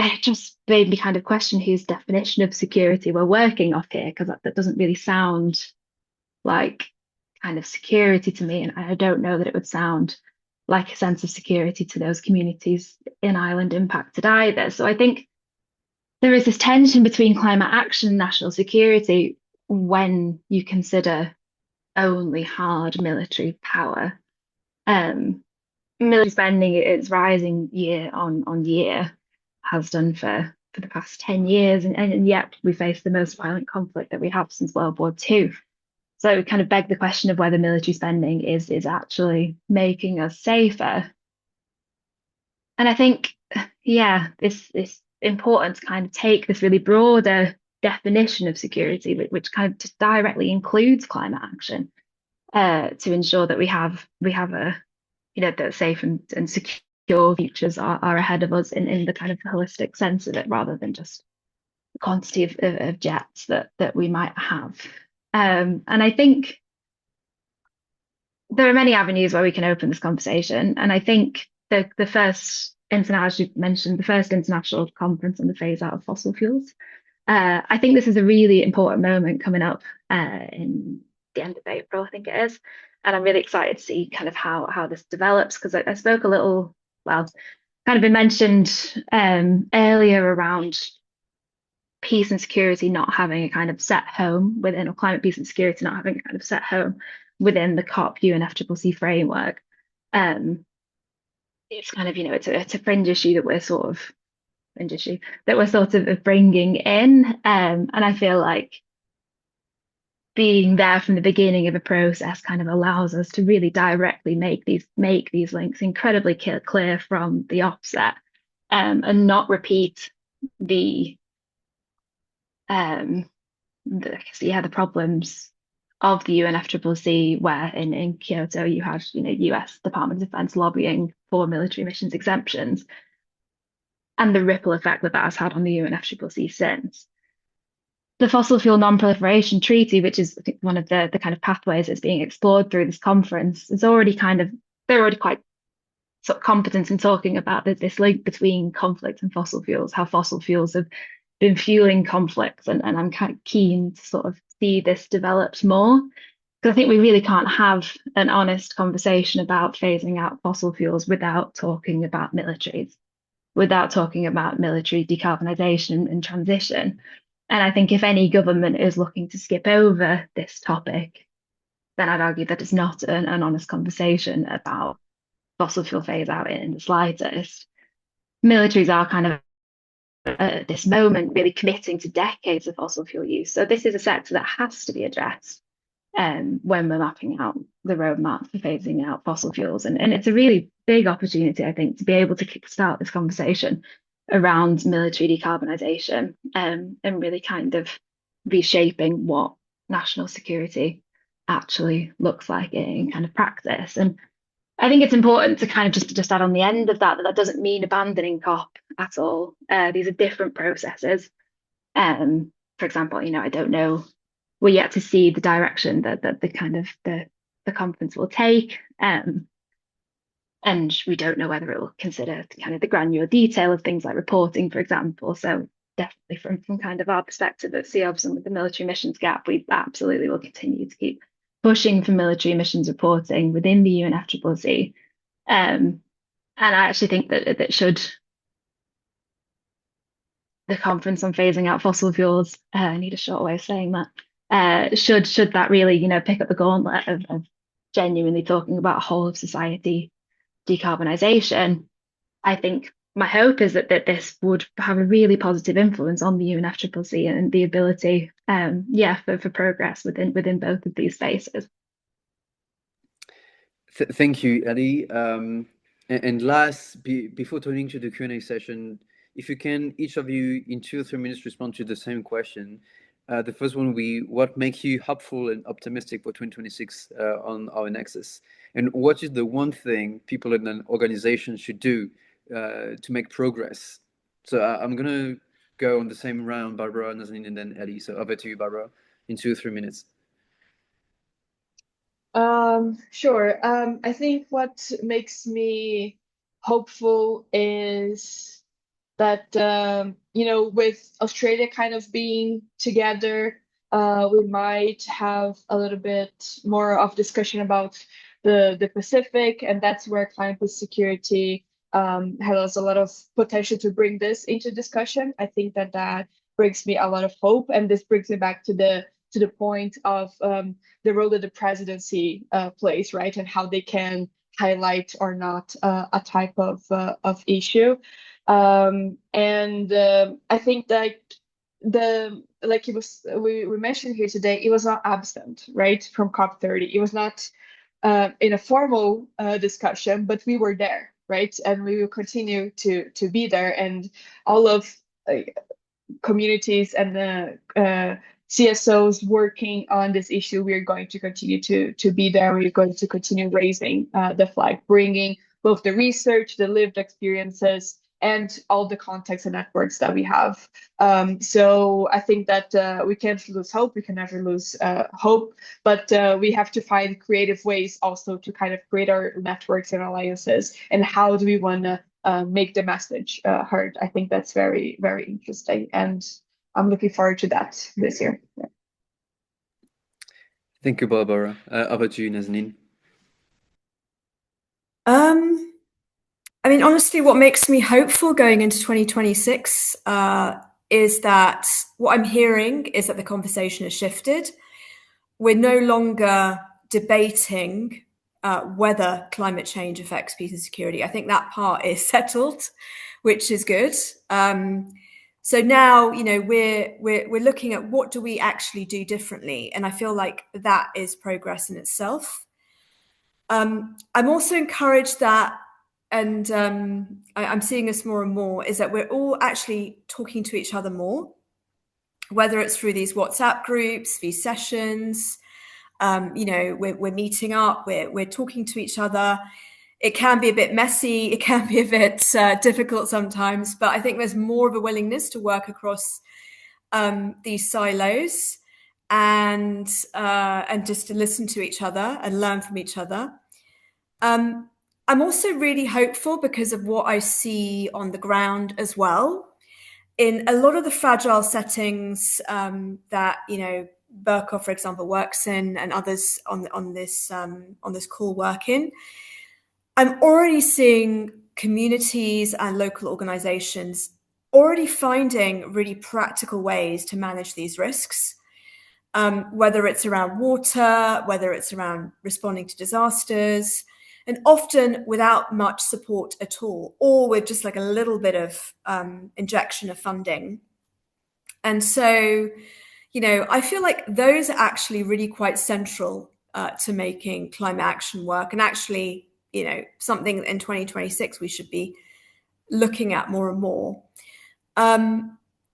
It just made me kind of question whose definition of security we're working off here, because that doesn't really sound like kind of security to me, and I don't know that it would sound like a sense of security to those communities in Ireland impacted either. So I think there is this tension between climate action and national security when you consider only hard military power. Military spending is rising year on year, has done for the past 10 years, and yet we face the most violent conflict that we have since World War II. So it kind of beg the question of whether military spending is actually making us safer. And I think, it's important to kind of take this really broader definition of security, which kind of just directly includes climate action, to ensure that we have a, that safe and secure futures are ahead of us in the kind of holistic sense of it, rather than just the quantity of jets that we might have. And I think there are many avenues where we can open this conversation. And I think the first international, you mentioned the first international conference on the phase out of fossil fuels. I think this is a really important moment coming up in the end of April, I think it is. And I'm really excited to see kind of how this develops, because I spoke a little, kind of been mentioned earlier around peace and security not having a kind of set home within, or climate peace and security not having a kind of set home within the COP UNFCCC framework. It's kind of, it's a fringe issue that we're sort of bringing in. And I feel like being there from the beginning of a process kind of allows us to really directly make these links incredibly clear from the offset, and not repeat the problems of the UNFCCC, where in Kyoto you had, US Department of Defense lobbying for military missions exemptions, and the ripple effect that has had on the UNFCCC since. The Fossil Fuel Non-Proliferation Treaty, which is, I think, one of the kind of pathways that's being explored through this conference, is already they're already quite sort of competent in talking about this link between conflict and fossil fuels, how fossil fuels have been fueling conflicts, and I'm kind of keen to sort of see this developed more, because I think we really can't have an honest conversation about phasing out fossil fuels without talking about militaries, without talking about military decarbonisation and transition. And I think if any government is looking to skip over this topic, then I'd argue that it's not an honest conversation about fossil fuel phase out in the slightest. Militaries are kind of at this moment really committing to decades of fossil fuel use. So this is a sector that has to be addressed when we're mapping out the roadmap for phasing out fossil fuels. And it's a really big opportunity, I think, to be able to kickstart this conversation around military decarbonisation, and really kind of reshaping what national security actually looks like in kind of practice. And I think it's important to kind of just add on the end of that doesn't mean abandoning COP at all. These are different processes. For example, I don't know, we're yet to see the direction that the kind of the conference will take. And we don't know whether it will consider kind of the granular detail of things like reporting, for example. So definitely from kind of our perspective at CEOBS and with the military missions gap, we absolutely will continue to keep pushing for military missions reporting within the UNFCCC. And I actually think that should the conference on phasing out fossil fuels, I need a short way of saying that, should that really, pick up the gauntlet of genuinely talking about whole of society decarbonisation, I think my hope is that this would have a really positive influence on the UNFCCC and the ability, for progress within both of these spaces. Thank you, Ellie. And last, before turning to the Q&A session, if you can, each of you in 2 or 3 minutes respond to the same question. The first one will be, what makes you hopeful and optimistic for 2026 on our nexus? And what is the one thing people in an organization should do to make progress? So I'm going to go on the same round, Barbara, Nazanin, and then Ellie. So over to you, Barbara, in 2 or 3 minutes. Sure. I think what makes me hopeful is that, with Australia kind of being together, we might have a little bit more of discussion about the Pacific, and that's where climate security has a lot of potential to bring this into discussion. I think that brings me a lot of hope, and this brings me back to the point of the role that the presidency plays, right, and how they can highlight or not a type of issue. I think that we mentioned here today, it was not absent, right, from COP30. It was not in a formal discussion, but we were there, right, and we will continue to be there, and all of communities and the CSOs working on this issue, we're going to continue to be there. We're going to continue raising the flag, bringing both the research, the lived experiences, and all the contacts and networks that we have. So I think that we can't lose hope. We can never lose hope, but we have to find creative ways also to kind of create our networks and alliances. And how do we want to make the message heard? I think that's very, very interesting. And I'm looking forward to that this year. Yeah. Thank you, Barbara. Over to you, Nazanin. I mean, honestly, what makes me hopeful going into 2026 is that what I'm hearing is that the conversation has shifted. We're no longer debating whether climate change affects peace and security. I think that part is settled, which is good. So now, we're looking at what do we actually do differently, and I feel like that is progress in itself. I'm also encouraged that, and I'm seeing this more and more, is that we're all actually talking to each other more, whether it's through these WhatsApp groups, these sessions. We're meeting up, we're talking to each other. It can be a bit messy, it can be a bit difficult sometimes, but I think there's more of a willingness to work across these silos and just to listen to each other and learn from each other. I'm also really hopeful because of what I see on the ground as well. In a lot of the fragile settings that, Burkow, for example, works in, and others on this call work in, I'm already seeing communities and local organizations already finding really practical ways to manage these risks, whether it's around water, whether it's around responding to disasters, and often without much support at all, or with just like a little bit of injection of funding. And so, I feel like those are actually really quite central to making climate action work, and actually, something in 2026 we should be looking at more and more.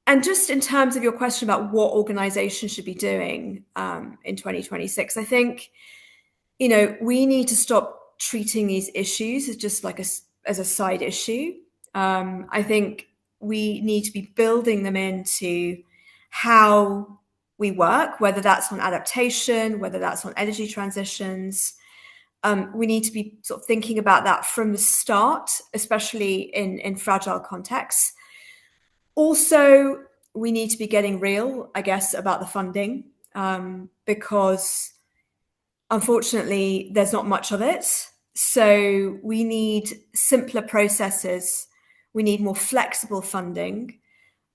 And just in terms of your question about what organizations should be doing in 2026, I think, we need to stop treating these issues as just like as a side issue. I think we need to be building them into how we work, whether that's on adaptation, whether that's on energy transitions. We need to be sort of thinking about that from the start, especially in fragile contexts. Also, we need to be getting real, I guess, about the funding, because unfortunately, there's not much of it. So we need simpler processes. We need more flexible funding.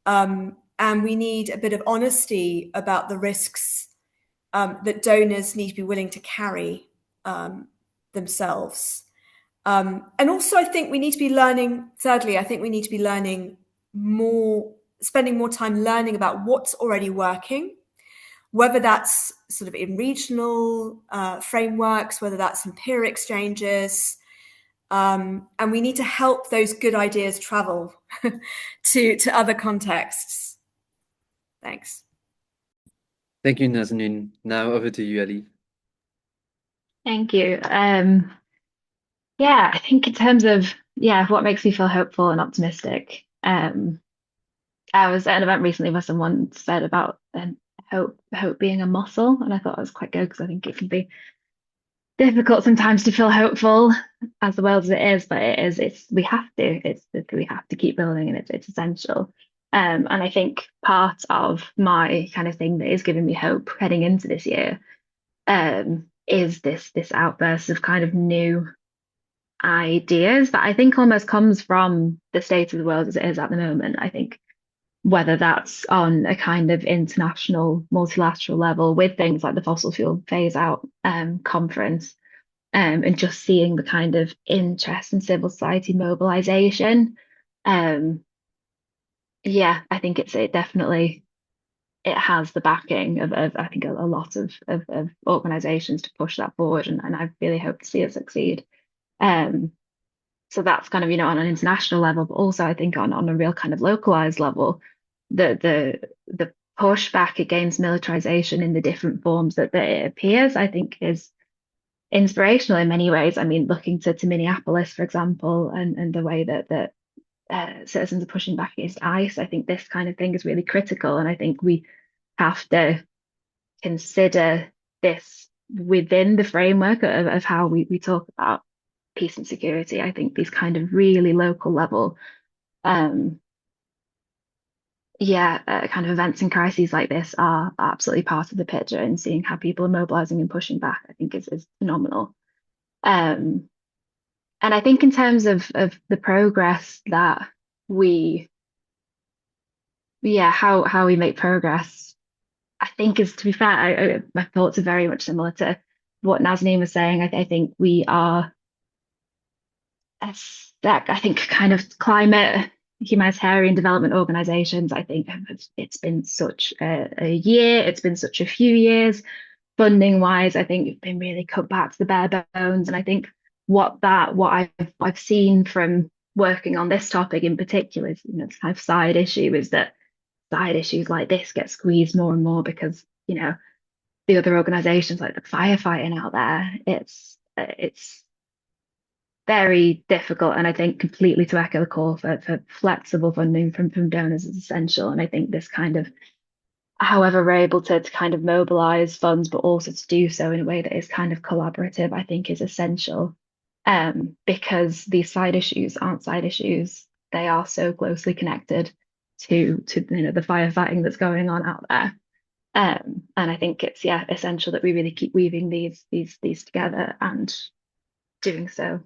And we need a bit of honesty about the risks that donors need to be willing to carry themselves. And also, I think we need to be learning, thirdly, I think we need to be learning more, spending more time learning about what's already working, whether that's sort of in regional frameworks, whether that's in peer exchanges. And we need to help those good ideas travel to other contexts. Thanks. Thank you, Nazanin. Now over to you, Ali. Thank you. I think in terms of what makes me feel hopeful and optimistic. I was at an event recently where someone said about hope being a muscle, and I thought it was quite good because I think it can be difficult sometimes to feel hopeful as the world as it is, but we have to keep building, and it's essential. And I think part of my kind of thing that is giving me hope heading into this year is this outburst of kind of new ideas that I think almost comes from the state of the world as it is at the moment. I think whether that's on a kind of international multilateral level with things like the fossil fuel phase out conference, and just seeing the kind of interest in civil society mobilization. I think it definitely has the backing of I think a lot of organizations to push that forward, and I really hope to see it succeed. So that's kind of, on an international level, but also I think on a real kind of localized level, the pushback against militarization in the different forms that it appears, I think is inspirational in many ways. I mean, looking to Minneapolis, for example, and the way that citizens are pushing back against ICE, I think this kind of thing is really critical. And I think we have to consider this within the framework of how we talk about peace and security. I think these kind of really local level kind of events and crises like this are absolutely part of the picture, and seeing how people are mobilizing and pushing back, I think is phenomenal. And I think in terms of the progress that how we make progress, I think is, to be fair, my thoughts are very much similar to what Nazanin was saying. I think we are I think kind of climate humanitarian development organizations, I think it's been such a year, it's been such a few years. Funding wise, I think it's been really cut back to the bare bones. And I think what I've seen from working on this topic in particular is, this kind of side issue is that side issues like this get squeezed more and more because, the other organizations like the firefighting out there, it's very difficult. And I think, completely to echo the call for flexible funding from donors is essential. And I think this kind of, however we're able to kind of mobilize funds, but also to do so in a way that is kind of collaborative, I think is essential. Because these side issues aren't side issues. They are so closely connected to the firefighting that's going on out there. And I think it's essential that we really keep weaving these together, and doing so,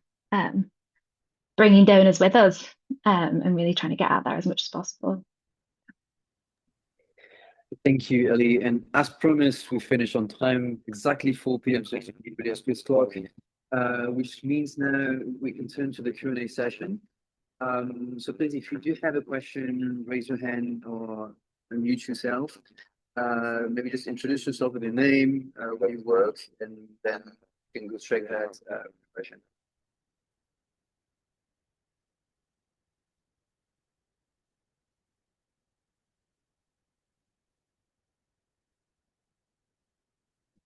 bringing donors with us, and really trying to get out there as much as possible. Thank you, Ali. And as promised, we finish on time, exactly 4 p.m. So everybody has to start, which means now we can turn to the Q&A session. So please, if you do have a question, raise your hand or unmute yourself. Maybe just introduce yourself with your name, where you work, and then you can go straight ahead with the question.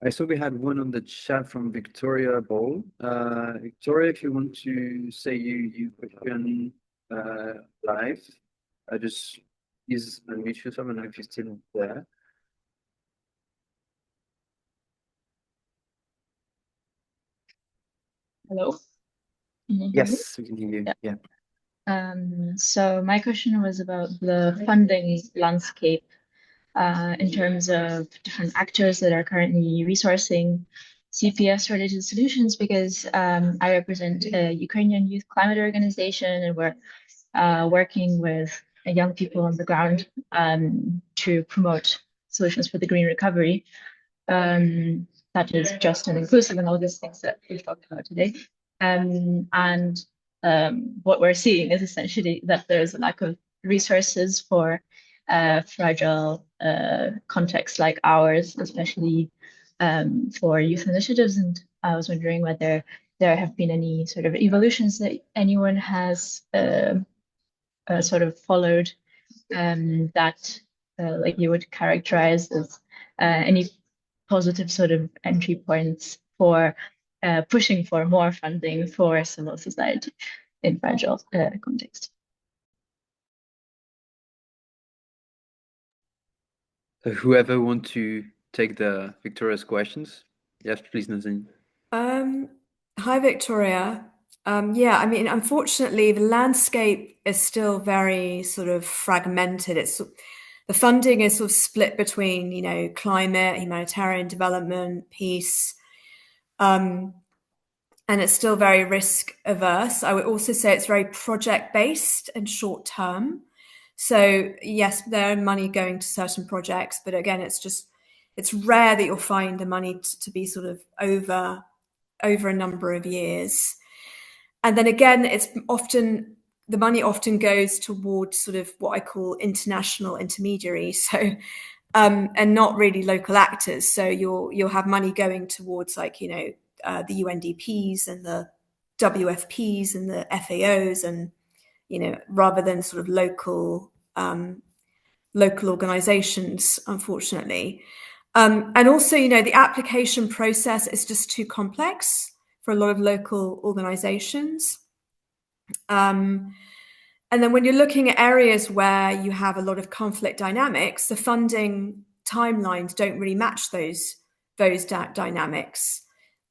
I saw we had one on the chat from Victoria Ball. Victoria, if you want to say you question live, just please unmute yourself. I don't know if you're still there. Hello. Yes, we can hear you. Yeah. Yeah. So my question was about the funding landscape in terms of different actors that are currently resourcing CPS-related solutions, because I represent a Ukrainian youth climate organization, and we're working with young people on the ground to promote solutions for the green recovery. That is just and inclusive, and all these things that we've talked about today. What we're seeing is essentially that there's a lack of resources for fragile contexts like ours, especially for youth initiatives. And I was wondering whether there have been any sort of evolutions that anyone has sort of followed that like you would characterize as any positive sort of entry points for pushing for more funding for civil society in fragile context. So whoever want to take the Victoria's questions, yes, please, Nazin. Hi, Victoria. Yeah, I mean, unfortunately, the landscape is still very sort of fragmented. The funding is sort of split between, you know, climate, humanitarian development, peace, and it's still very risk averse. I would also say it's very project based and short term. So yes, there are money going to certain projects, but again, it's rare that you'll find the money to be sort of over a number of years. And then again, the money often goes towards sort of what I call international intermediaries. So, and not really local actors. So you'll have money going towards, like, you know, the UNDPs and the WFPs and the FAOs, and, you know, rather than sort of local organizations, unfortunately. And also, you know, the application process is just too complex for a lot of local organizations. And then when you're looking at areas where you have a lot of conflict dynamics, the funding timelines don't really match those dynamics.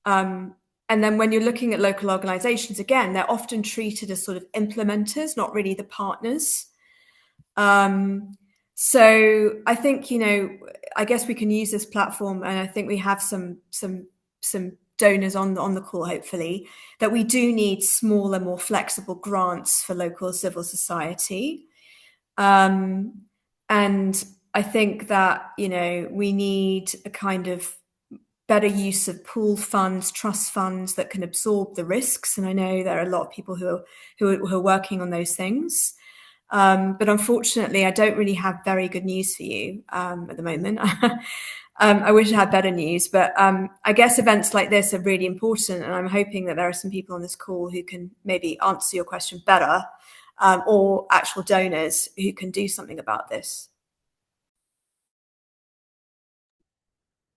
And then when you're looking at local organizations, again, they're often treated as sort of implementers, not really the partners. So I think, you know, I guess we can use this platform, and I think we have some donors on the call, hopefully, that we do need smaller, more flexible grants for local civil society. And I think that, you know, we need a kind of better use of pool funds, trust funds that can absorb the risks. And I know there are a lot of people who are working on those things. But unfortunately, I don't really have very good news for you at the moment. I wish I had better news, but I guess events like this are really important, and I'm hoping that there are some people on this call who can maybe answer your question better, or actual donors who can do something about this.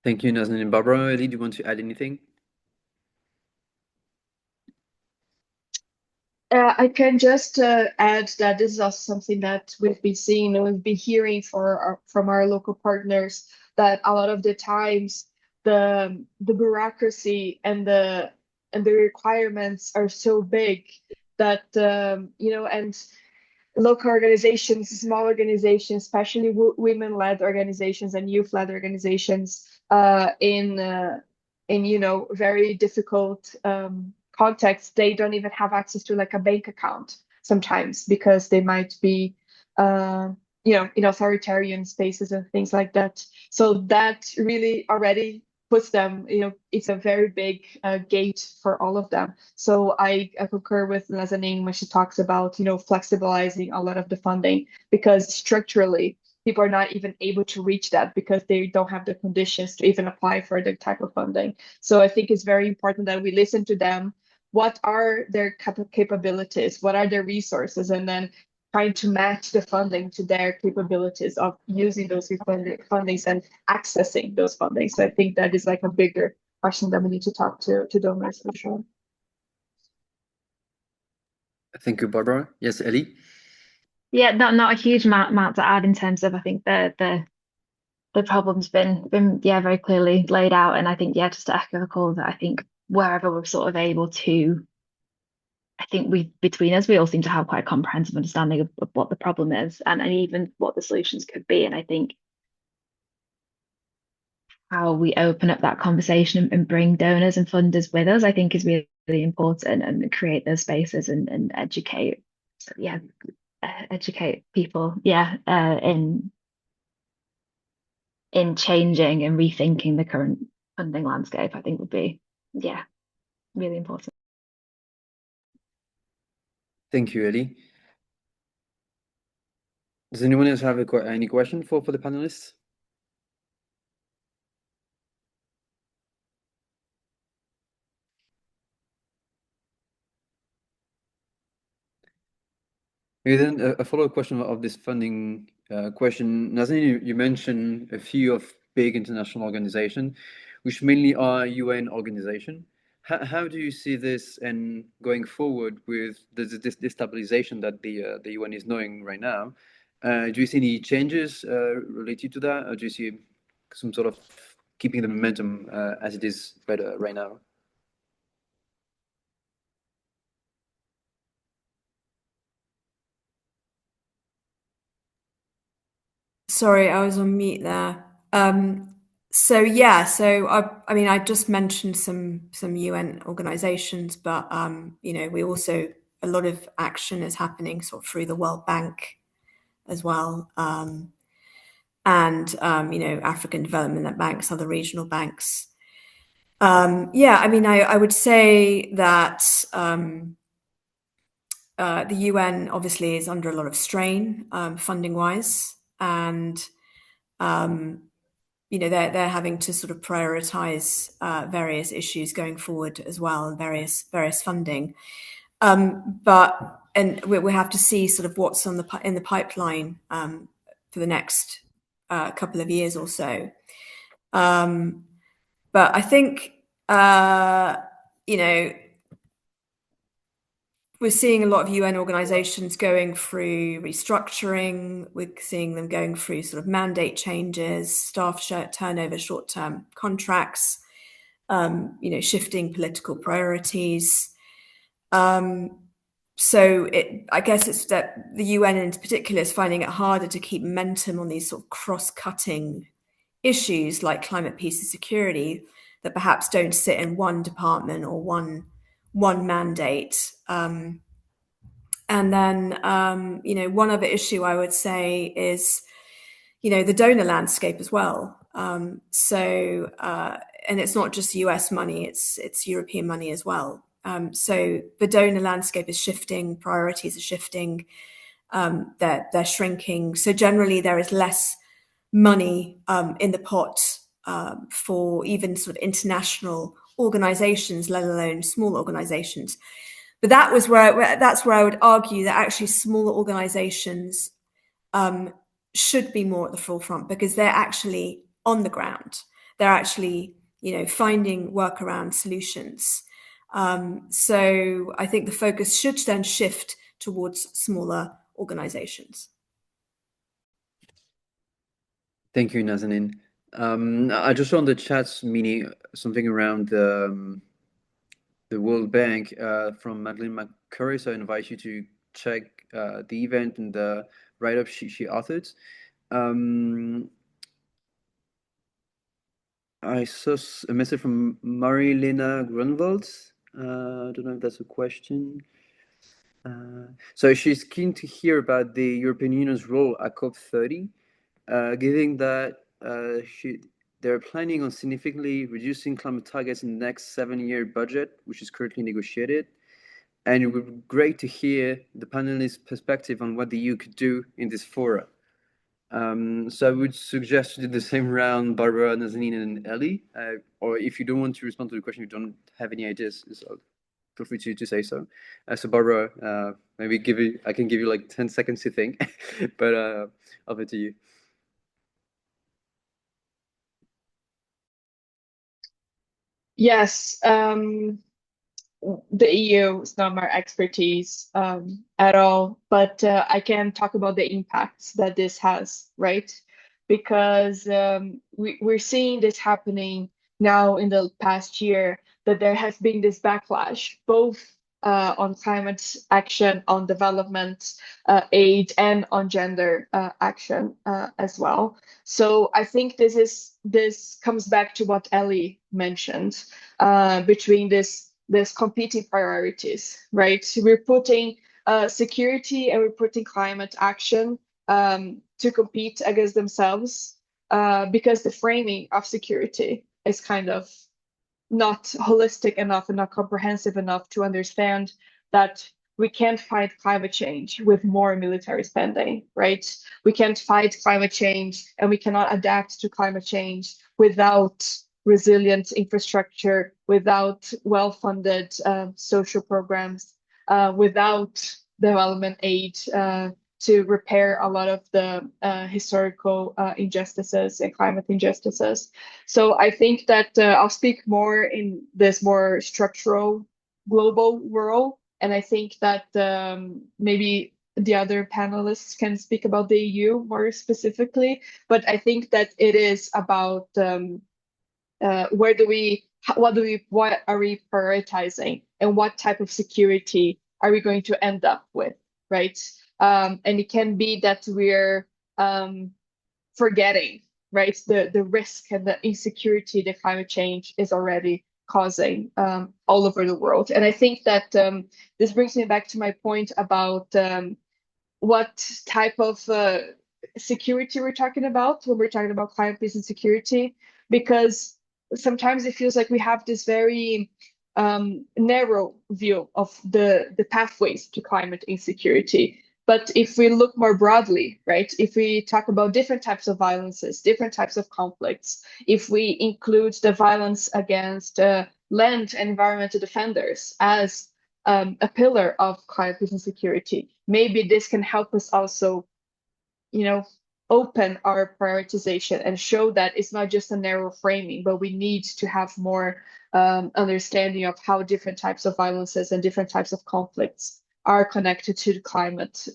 Thank you, Nazanin and Barbara. Ellie, do you want to add anything? I can just add that this is also something that we've been seeing and we've been hearing from our local partners, that a lot of the times the bureaucracy and the requirements are so big that you know, and local organizations, small organizations, especially women-led organizations and youth-led organizations, in you know, very difficult context, they don't even have access to like a bank account sometimes, because they might be you know, in authoritarian spaces and things like that. So that really already puts them, you know, it's a very big gate for all of them. So I concur with Nazanin when she talks about, you know, flexibilizing a lot of the funding, because structurally people are not even able to reach that because they don't have the conditions to even apply for the type of funding. So I think it's very important that we listen to them. What are their capabilities? What are their resources? And then trying to match the funding to their capabilities of using those fundings and accessing those fundings. So I think that is like a bigger question that we need to talk to donors for sure. Thank you, Barbara. Yes, Ellie? Yeah, not a huge amount to add in terms of, I think the problem's been very clearly laid out, and I think just to echo the call that I think wherever we're sort of able to, I think between us we all seem to have quite a comprehensive understanding of what the problem is and even what the solutions could be, and I think how we open up that conversation and bring donors and funders with us, I think is really, really important, and create those spaces and educate. So educate people, in changing and rethinking the current funding landscape, I think would be, really important. Thank you, Ellie. Does anyone else have any question for the panelists? Maybe then a follow-up question of this funding question. Nazanin, you mentioned a few of big international organizations, which mainly are UN organizations. How do you see this and going forward with this destabilization that the UN is knowing right now? Do you see any changes related to that, or do you see some sort of keeping the momentum as it is right now? Sorry, I was on mute there. So I mean, I just mentioned some UN organizations, but we also, a lot of action is happening sort of through the World Bank as well, and African Development Banks, other regional banks. I mean, I would say that the UN obviously is under a lot of strain, funding wise, and they're having to sort of prioritize various issues going forward as well, and various funding. And we have to see sort of what's in the pipeline for the next couple of years or so. But I think we're seeing a lot of UN organizations going through restructuring. We're seeing them going through sort of mandate changes, staff turnover, short-term contracts, shifting political priorities. So I guess it's that the UN in particular is finding it harder to keep momentum on these sort of cross-cutting issues like climate, peace, and security that perhaps don't sit in one department or one mandate. And then, one other issue I would say is, the donor landscape as well. And it's not just US money, it's European money as well. So the donor landscape is shifting, priorities are shifting, they're shrinking. So generally there is less money in the pot for even sort of international organizations, let alone small organizations. But that's where I would argue that actually smaller organizations should be more at the forefront, because they're actually on the ground. They're actually, finding workaround solutions. So I think the focus should then shift towards smaller organizations. Thank you, Nazanin. I just saw on the chats, Mini, something around the World Bank from Madeleine McCurry. So I invite you to check the event and the write-up she authored. I saw a message from Marie-Lena Grunwald. I don't know if that's a question. So she's keen to hear about the European Union's role at COP30, given that they're planning on significantly reducing climate targets in the next 7-year budget, which is currently negotiated. And it would be great to hear the panelists' perspective on what the EU could do in this forum. So I would suggest to do the same round, Barbara, Nazanin, and Ellie. Or if you don't want to respond to the question, you don't have any ideas. So feel free to say so. So Barbara, maybe I can give you like 10 seconds to think, but over to you. Yes, the EU is not my expertise at all, but I can talk about the impacts that this has, right? Because we're seeing this happening now in the past year, that there has been this backlash, both on climate action, on development aid, and on gender action as well. So I think this comes back to what Ellie mentioned between this competing priorities, right? So we're putting security and we're putting climate action to compete against themselves because the framing of security is kind of not holistic enough and not comprehensive enough to understand that we can't fight climate change with more military spending, right? We can't fight climate change and we cannot adapt to climate change without resilient infrastructure, without well-funded social programs, without development aid to repair a lot of the historical injustices and climate injustices. So I think that I'll speak more in this more structural global world. And I think that maybe the other panelists can speak about the EU more specifically. But I think that it is about what are we prioritizing and what type of security are we going to end up with, right? And it can be that we're forgetting, right, the risk and the insecurity that climate change is already causing all over the world. And I think that this brings me back to my point about what type of security we're talking about when we're talking about climate peace and security, because sometimes it feels like we have this very narrow view of the pathways to climate insecurity. But if we look more broadly, right, if we talk about different types of violences, different types of conflicts, if we include the violence against land and environmental defenders as a pillar of climate peace and security, maybe this can help us also, open our prioritization and show that it's not just a narrow framing, but we need to have more understanding of how different types of violences and different types of conflicts are connected to the climate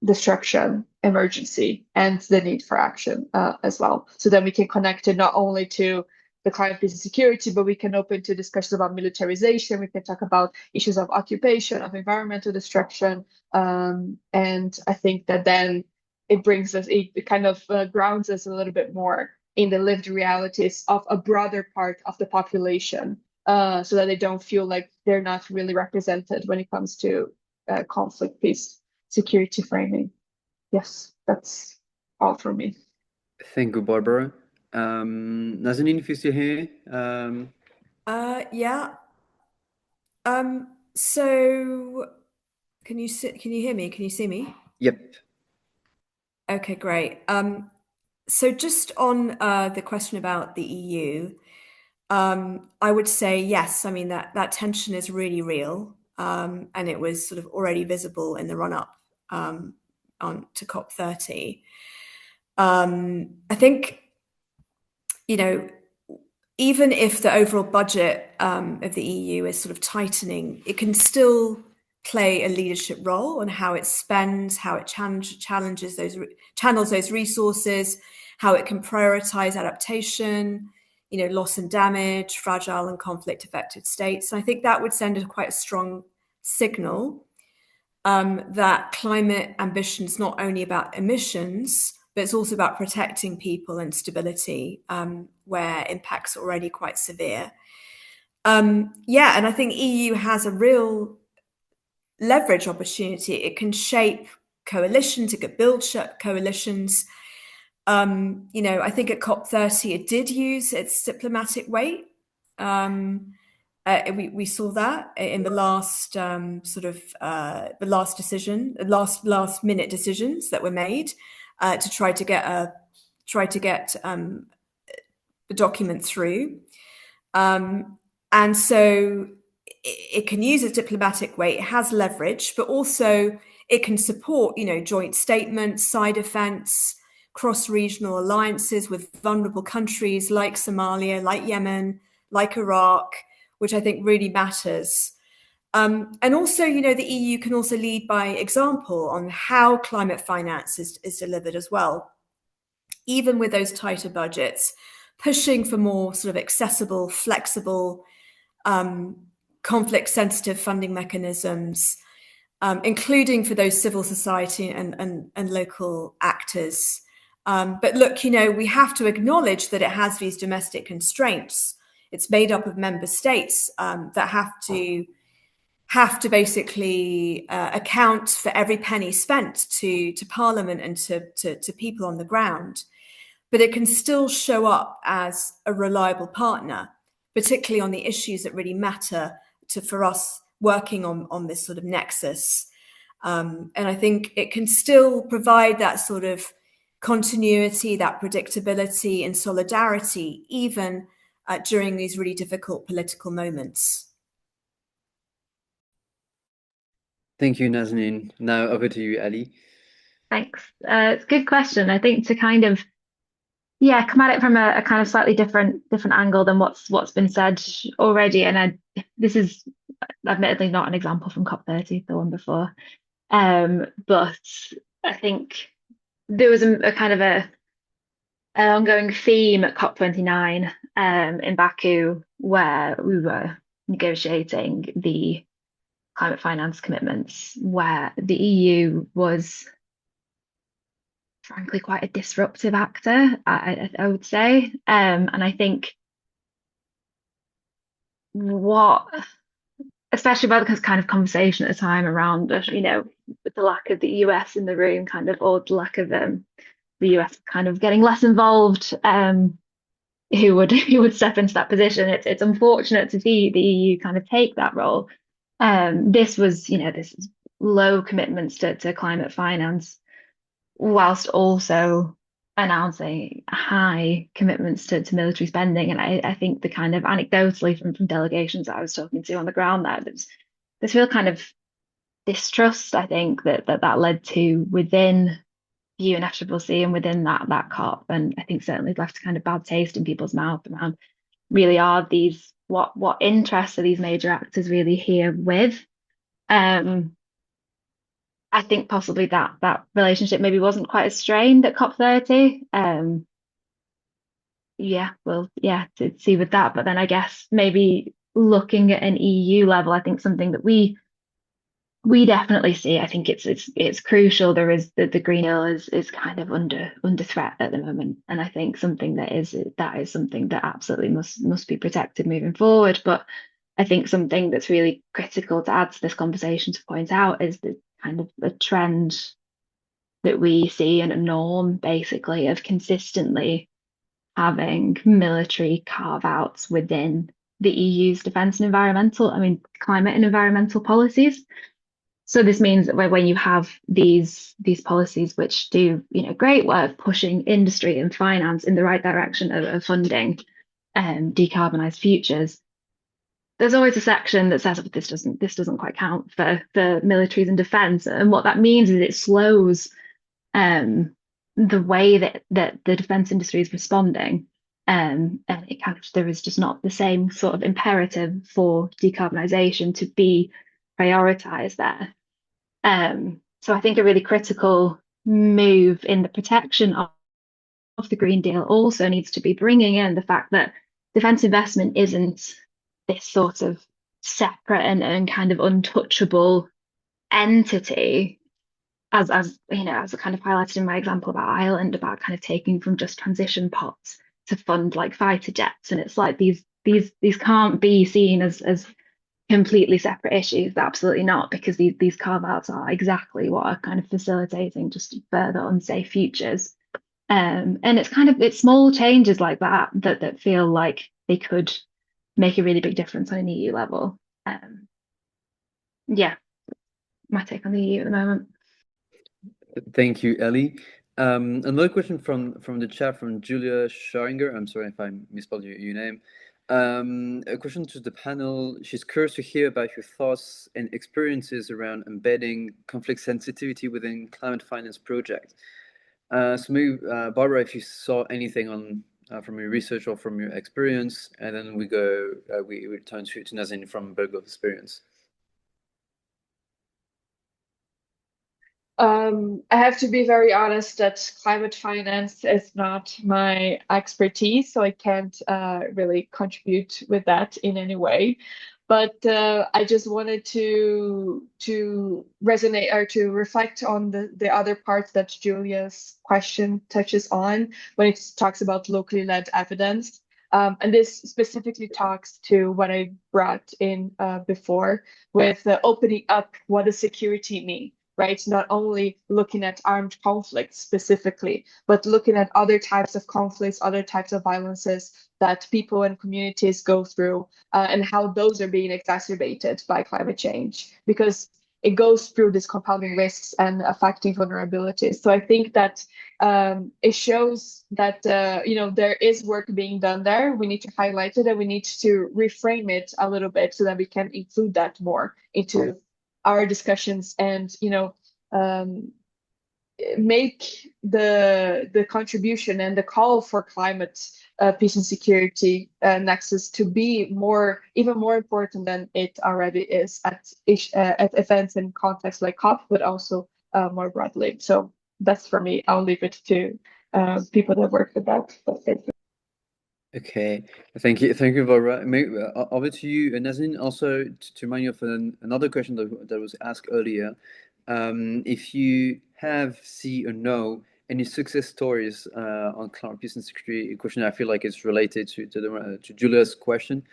destruction, emergency, and the need for action as well. So then we can connect it not only to the climate peace and security, but we can open to discussions about militarization. We can talk about issues of occupation, of environmental destruction. And I think that then it brings us, it kind of grounds us a little bit more in the lived realities of a broader part of the population. So that they don't feel like they're not really represented when it comes to conflict, peace, security framing. Yes, that's all from me. Thank you, Barbara. Nazanin, if you're still here. Yeah. So can you hear me? Can you see me? Yep. Okay, great. So just on the question about the EU, I would say yes. I mean that tension is really real, and it was sort of already visible in the run-up to COP30. I think, even if the overall budget of the EU is sort of tightening, it can still play a leadership role on how it spends, how it channels those resources, how it can prioritize adaptation, loss and damage, fragile and conflict-affected states. And I think that would send quite a strong signal that climate ambition is not only about emissions, but it's also about protecting people and stability, where impacts are already quite severe. And I think EU has a real leverage opportunity. It can shape coalitions, it could build coalitions. I think at COP30 it did use its diplomatic weight. We saw that in the last last minute decisions that were made to try to get the document through. And so it can use a diplomatic weight, it has leverage, but also it can support, joint statements, side defense, cross-regional alliances with vulnerable countries like Somalia, like Yemen, like Iraq, which I think really matters. And also, the EU can also lead by example on how climate finance is delivered as well, even with those tighter budgets, pushing for more sort of accessible, flexible, conflict-sensitive funding mechanisms, including for those civil society and local actors. But look, we have to acknowledge that it has these domestic constraints. It's made up of member states that have to basically account for every penny spent to Parliament and to people on the ground. But it can still show up as a reliable partner, particularly on the issues that really matter for us working on this sort of nexus. And I think it can still provide that sort of continuity, that predictability and solidarity, even during these really difficult political moments. Thank you, Nazanin. Now over to you, Ali. Thanks. It's a good question. I think to kind of come at it from a kind of slightly different angle than what's been said already. And this is admittedly not an example from COP30, the one before. But I think there was a kind of an ongoing theme at COP29 in Baku, where we were negotiating the climate finance commitments, where the EU was frankly quite a disruptive actor, I would say. And I think especially about the kind of conversation at the time around, with the lack of the US in the room, kind of, or the lack of the US kind of getting less involved, who would step into that position. It's unfortunate to see the EU kind of take that role. This was, this is low commitments to climate finance, whilst also announcing high commitments to military spending. And I think the kind of anecdotally from delegations that I was talking to on the ground there, there's this real kind of distrust, I think, that led to within the UNFCCC and within that COP. And I think certainly left a kind of bad taste in people's mouth around really are these, what interests are these major actors really here with? I think possibly that relationship maybe wasn't quite as strained at COP30. To see with that. But then I guess maybe looking at an EU level, I think something that we definitely see. I think it's crucial. There is the Green Deal is kind of under threat at the moment, and I think that is something that absolutely must be protected moving forward. But I think something that's really critical to add to this conversation to point out is the kind of a trend that we see and a norm basically of consistently having military carve-outs within the EU's defence and climate and environmental policies. So this means that when you have these policies which do great work pushing industry and finance in the right direction of funding decarbonised futures, there's always a section that says, this doesn't quite count for militaries and defence. And what that means is it slows the way that the defence industry is responding. And it kind of, there is just not the same sort of imperative for decarbonisation to be prioritised there. So I think a really critical move in the protection of the Green Deal also needs to be bringing in the fact that defence investment isn't this sort of separate and kind of untouchable entity, as I kind of highlighted in my example about Ireland, about kind of taking from just transition pots to fund like fighter jets. And it's like these can't be seen as completely separate issues. Absolutely not, because these carve-outs are exactly what are kind of facilitating just further unsafe futures. And it's small changes like that feel like they could make a really big difference on an EU level. My take on the EU at the moment. Thank you, Ellie. Another question from the chat from Julia Scharinger. I'm sorry if I misspelled your name. A question to the panel. She's curious to hear about your thoughts and experiences around embedding conflict sensitivity within climate finance projects. So maybe, Barbara, if you saw anything on from your research or from your experience, and then we return to Nazin from Burgo's experience. I have to be very honest that climate finance is not my expertise, so I can't really contribute with that in any way. But I just wanted to resonate or to reflect on the other parts that Julia's question touches on when it talks about locally led evidence. And this specifically talks to what I brought in before with opening up what does security mean, right? Not only looking at armed conflicts specifically, but looking at other types of conflicts, other types of violences that people and communities go through, and how those are being exacerbated by climate change, because it goes through these compounding risks and affecting vulnerabilities. So I think that it shows that there is work being done there. We need to highlight it and we need to reframe it a little bit so that we can include that more into our discussions and make the contribution and the call for climate peace and security nexus to be even more important than it already is at events and contexts like COP, but also more broadly. So that's for me. I'll leave it to people that work with that. Okay, thank you, Barbara. Over to you, Nazin. Also, to remind you of another question that was asked earlier. If you have, see, or know any success stories on climate peace and security, a question I feel like is related to Julia's question.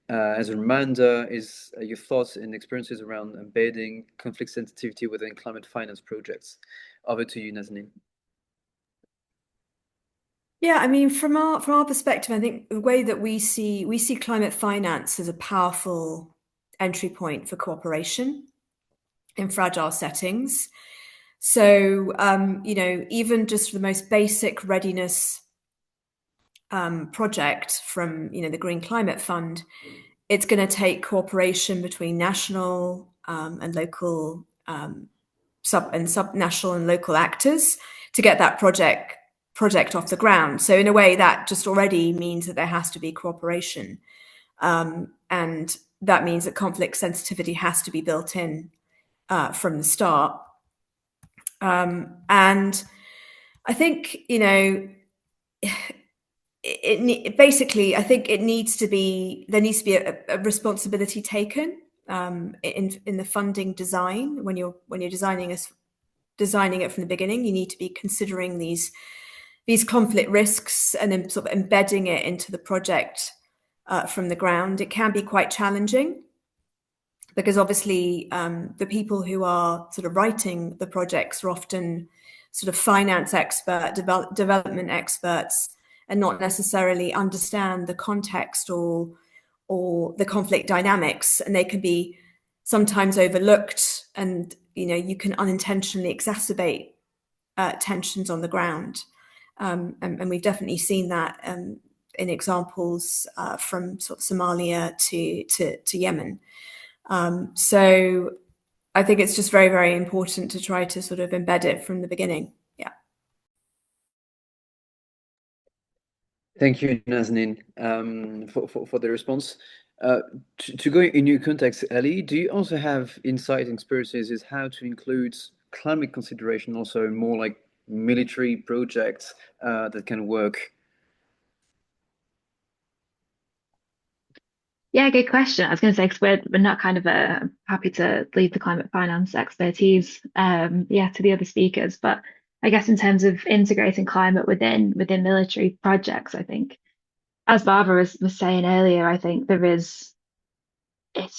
As a reminder, is your thoughts and experiences around embedding conflict sensitivity within climate finance projects. Over to you, Nazin. Yeah, I mean, from our perspective, I think the way that we see climate finance as a powerful entry point for cooperation in fragile settings. So, even just the most basic readiness project from the Green Climate Fund, it's going to take cooperation between national and local subnational and local actors to get that project off the ground. So in a way, that just already means that there has to be cooperation, and that means that conflict sensitivity has to be built in from the start. And I think basically, I think there needs to be a responsibility taken in the funding design when you're designing it from the beginning. You need to be considering these conflict risks and then sort of embedding it into the project from the ground. It can be quite challenging because obviously the people who are sort of writing the projects are often sort of finance expert, development experts, and not necessarily understand the context or the conflict dynamics, and they can be sometimes overlooked, and you can unintentionally exacerbate tensions on the ground. And we've definitely seen that in examples from sort of Somalia to Yemen. So I think it's just very, very important to try to sort of embed it from the beginning. Yeah. Thank you, Nazanin, for the response. To go in your context, Ellie, do you also have insight and experiences as how to include climate consideration also more like military projects that can work? Yeah, good question. I was going to say, because we're not kind of happy to leave the climate finance expertise, to the other speakers. But I guess in terms of integrating climate within military projects, I think, as Barbara was saying earlier, I think it's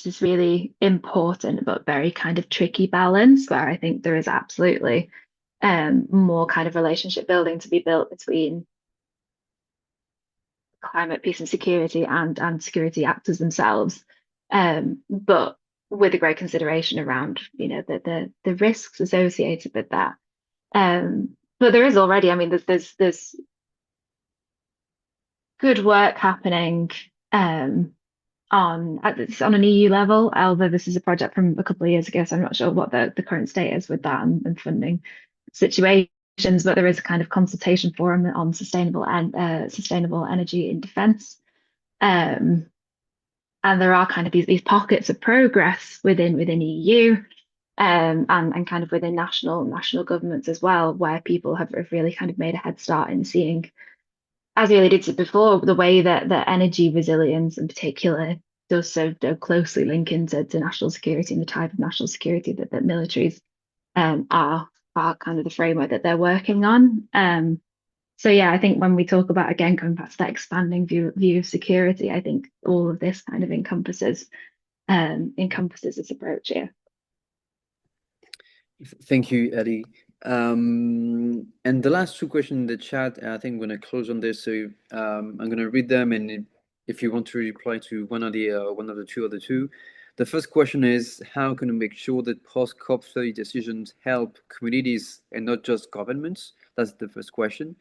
this really important but very kind of tricky balance where I think there is absolutely more kind of relationship building to be built between climate peace and security and security actors themselves, but with a great consideration around the risks associated with that. But there is already, I mean, there's good work happening on an EU level, although this is a project from a couple of years ago, so I'm not sure what the current state is with that and funding situations, but there is a kind of consultation forum on sustainable energy in defence. And there are kind of these pockets of progress within EU, and kind of within national governments as well, where people have really kind of made a head start in seeing, as we alluded to before, the way that energy resilience in particular does so closely link into national security and the type of national security that militaries are kind of the framework that they're working on. So yeah, I think when we talk about, again, going back to that expanding view of security, I think all of this kind of encompasses this approach here. Thank you, Ellie. And the last two questions in the chat, I think I'm going to close on this. So I'm going to read them, and if you want to reply to one of the two. The first question is, how can we make sure that post COP30 decisions help communities and not just governments? That's the first question.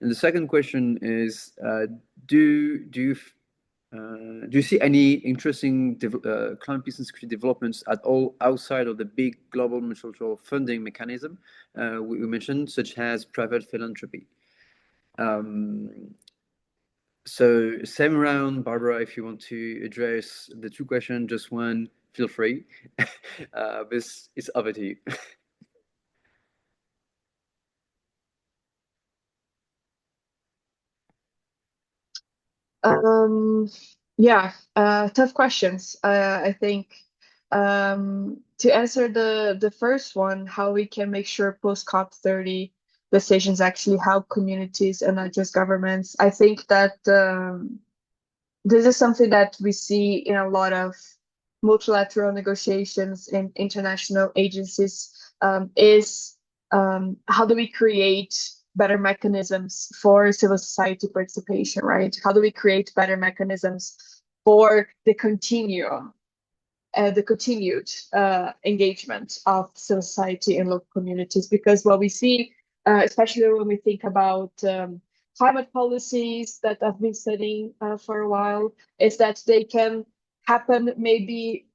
And the second question is, do you see any interesting climate peace and security developments at all outside of the big global multilateral funding mechanism we mentioned, such as private philanthropy? So same round, Barbara, if you want to address the two questions, just one, feel free. This is over to you. Yeah, tough questions. I think to answer the first one, how we can make sure post COP30 decisions actually help communities and not just governments. I think that this is something that we see in a lot of multilateral negotiations in international agencies, is how do we create better mechanisms for civil society participation, right? How do we create better mechanisms for the continued engagement of civil society and local communities? Because what we see, especially when we think about climate policies that I've been studying for a while, is that they can happen maybe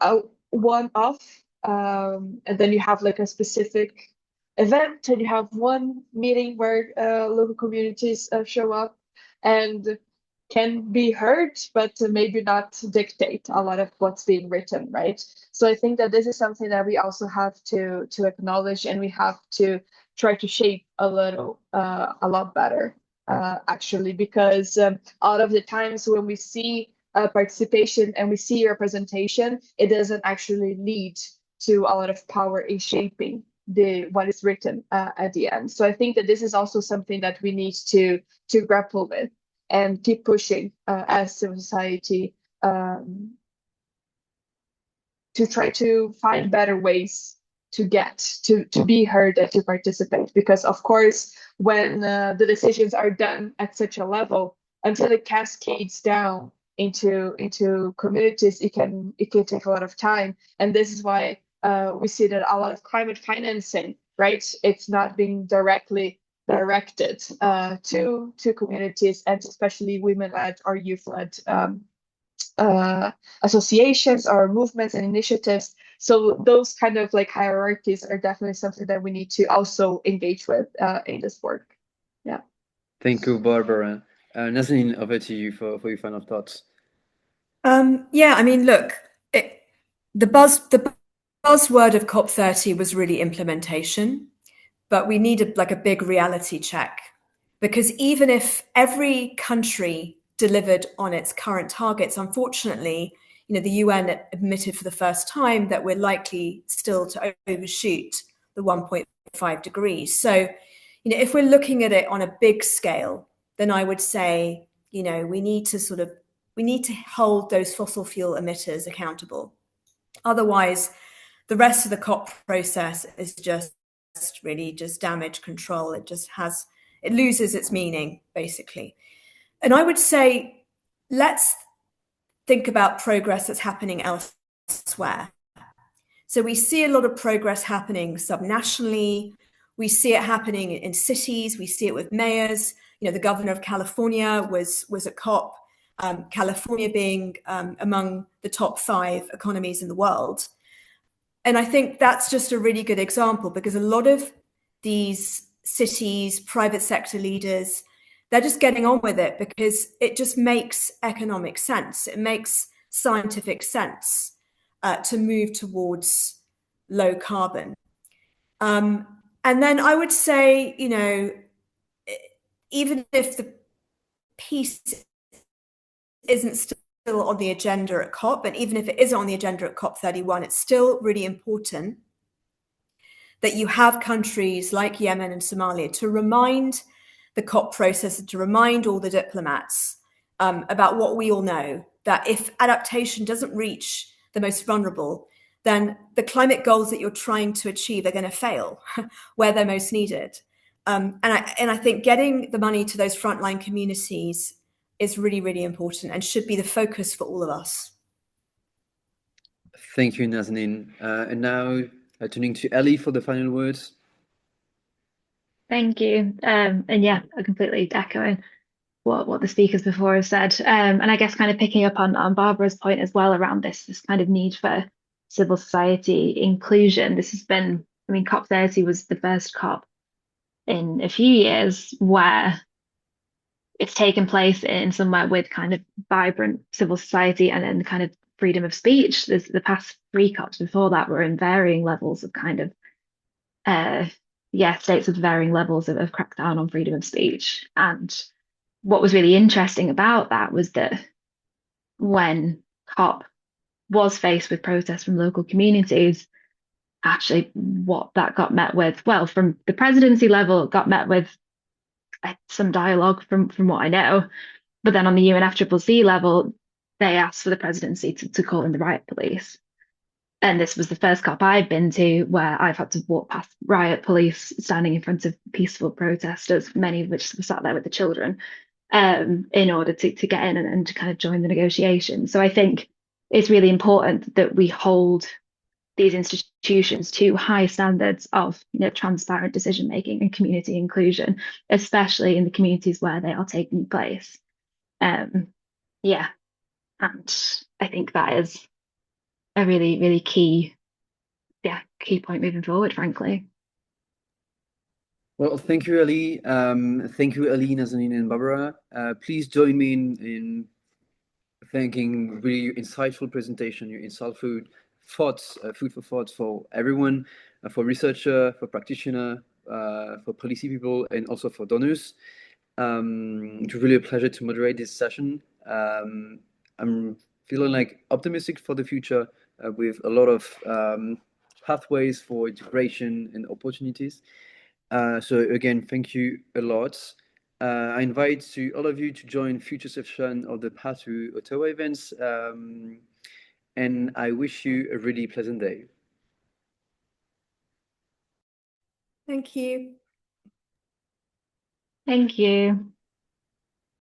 one-off, and then you have like a specific event and you have one meeting where local communities show up and can be heard, but maybe not dictate a lot of what's being written, right? So I think that this is something that we also have to acknowledge, and we have to try to shape a lot better, actually, because out of the times when we see participation and we see representation, it doesn't actually lead to a lot of power in shaping what is written at the end. So I think that this is also something that we need to grapple with and keep pushing as civil society to try to find better ways to be heard and to participate. Because of course, when the decisions are done at such a level, until it cascades down into communities, it can take a lot of time. And this is why we see that a lot of climate financing, right? It's not being directly directed to communities, and especially women-led or youth-led associations or movements and initiatives. So those kind of like hierarchies are definitely something that we need to also engage with in this work. Yeah. Thank you, Barbara. Nazanin, over to you for your final thoughts. Yeah, I mean, look, the buzzword of COP30 was really implementation, but we need a big reality check, because even if every country delivered on its current targets, unfortunately, the UN admitted for the first time that we're likely still to overshoot the 1.5 degrees. So, if we're looking at it on a big scale, then I would say, we need to hold those fossil fuel emitters accountable. Otherwise, the rest of the COP process is just damage control. It loses its meaning, basically. And I would say, let's think about progress that's happening elsewhere. So we see a lot of progress happening subnationally. We see it happening in cities. We see it with mayors. The governor of California was at COP. California being among the top 5 economies in the world. And I think that's just a really good example, because a lot of these cities, private sector leaders, they're just getting on with it because it just makes economic sense. It makes scientific sense to move towards low carbon. And then I would say, you know, even if the peace isn't still on the agenda at COP, and even if it is on the agenda at COP31, it's still really important that you have countries like Yemen and Somalia to remind the COP process and to remind all the diplomats about what we all know, that if adaptation doesn't reach the most vulnerable, then the climate goals that you're trying to achieve are going to fail where they're most needed. And I think getting the money to those frontline communities is really, really important and should be the focus for all of us. Thank you, Nazanin. And now turning to Ellie for the final words. Thank you. And yeah, I completely echoing what the speakers before have said. And I guess kind of picking up on Barbara's point as well around this kind of need for civil society inclusion. This has been, I mean, COP30 was the first COP in a few years where it's taken place in somewhere with kind of vibrant civil society and then kind of freedom of speech. There's the past 3 COPs before that were in varying levels of kind of states with varying levels of crackdown on freedom of speech. And what was really interesting about that was that when COP was faced with protests from local communities, actually what that got met with, well, from the presidency level, it got met with some dialogue from what I know. But then on the UNFCCC level, they asked for the presidency to call in the riot police. And this was the first COP I've been to where I've had to walk past riot police standing in front of peaceful protesters, many of which were sat there with the children, in order to get in and to kind of join the negotiations. So I think it's really important that we hold these institutions to high standards of, you know, transparent decision making and community inclusion, especially in the communities where they are taking place. Yeah, and I think that is a really, really key point moving forward, frankly. Well, thank you, Ali. Thank you, Ali, Nazanin, and Barbara. Please join me in thanking really insightful presentation, your insightful thoughts, food for thoughts for everyone, for researcher, for practitioner, for policy people, and also for donors. It's really a pleasure to moderate this session. I'm feeling like optimistic for the future with a lot of pathways for integration and opportunities. So again, thank you a lot. I invite to all of you to join future session of the Path to Ottawa events. And I wish you a really pleasant day. Thank you. Thank you.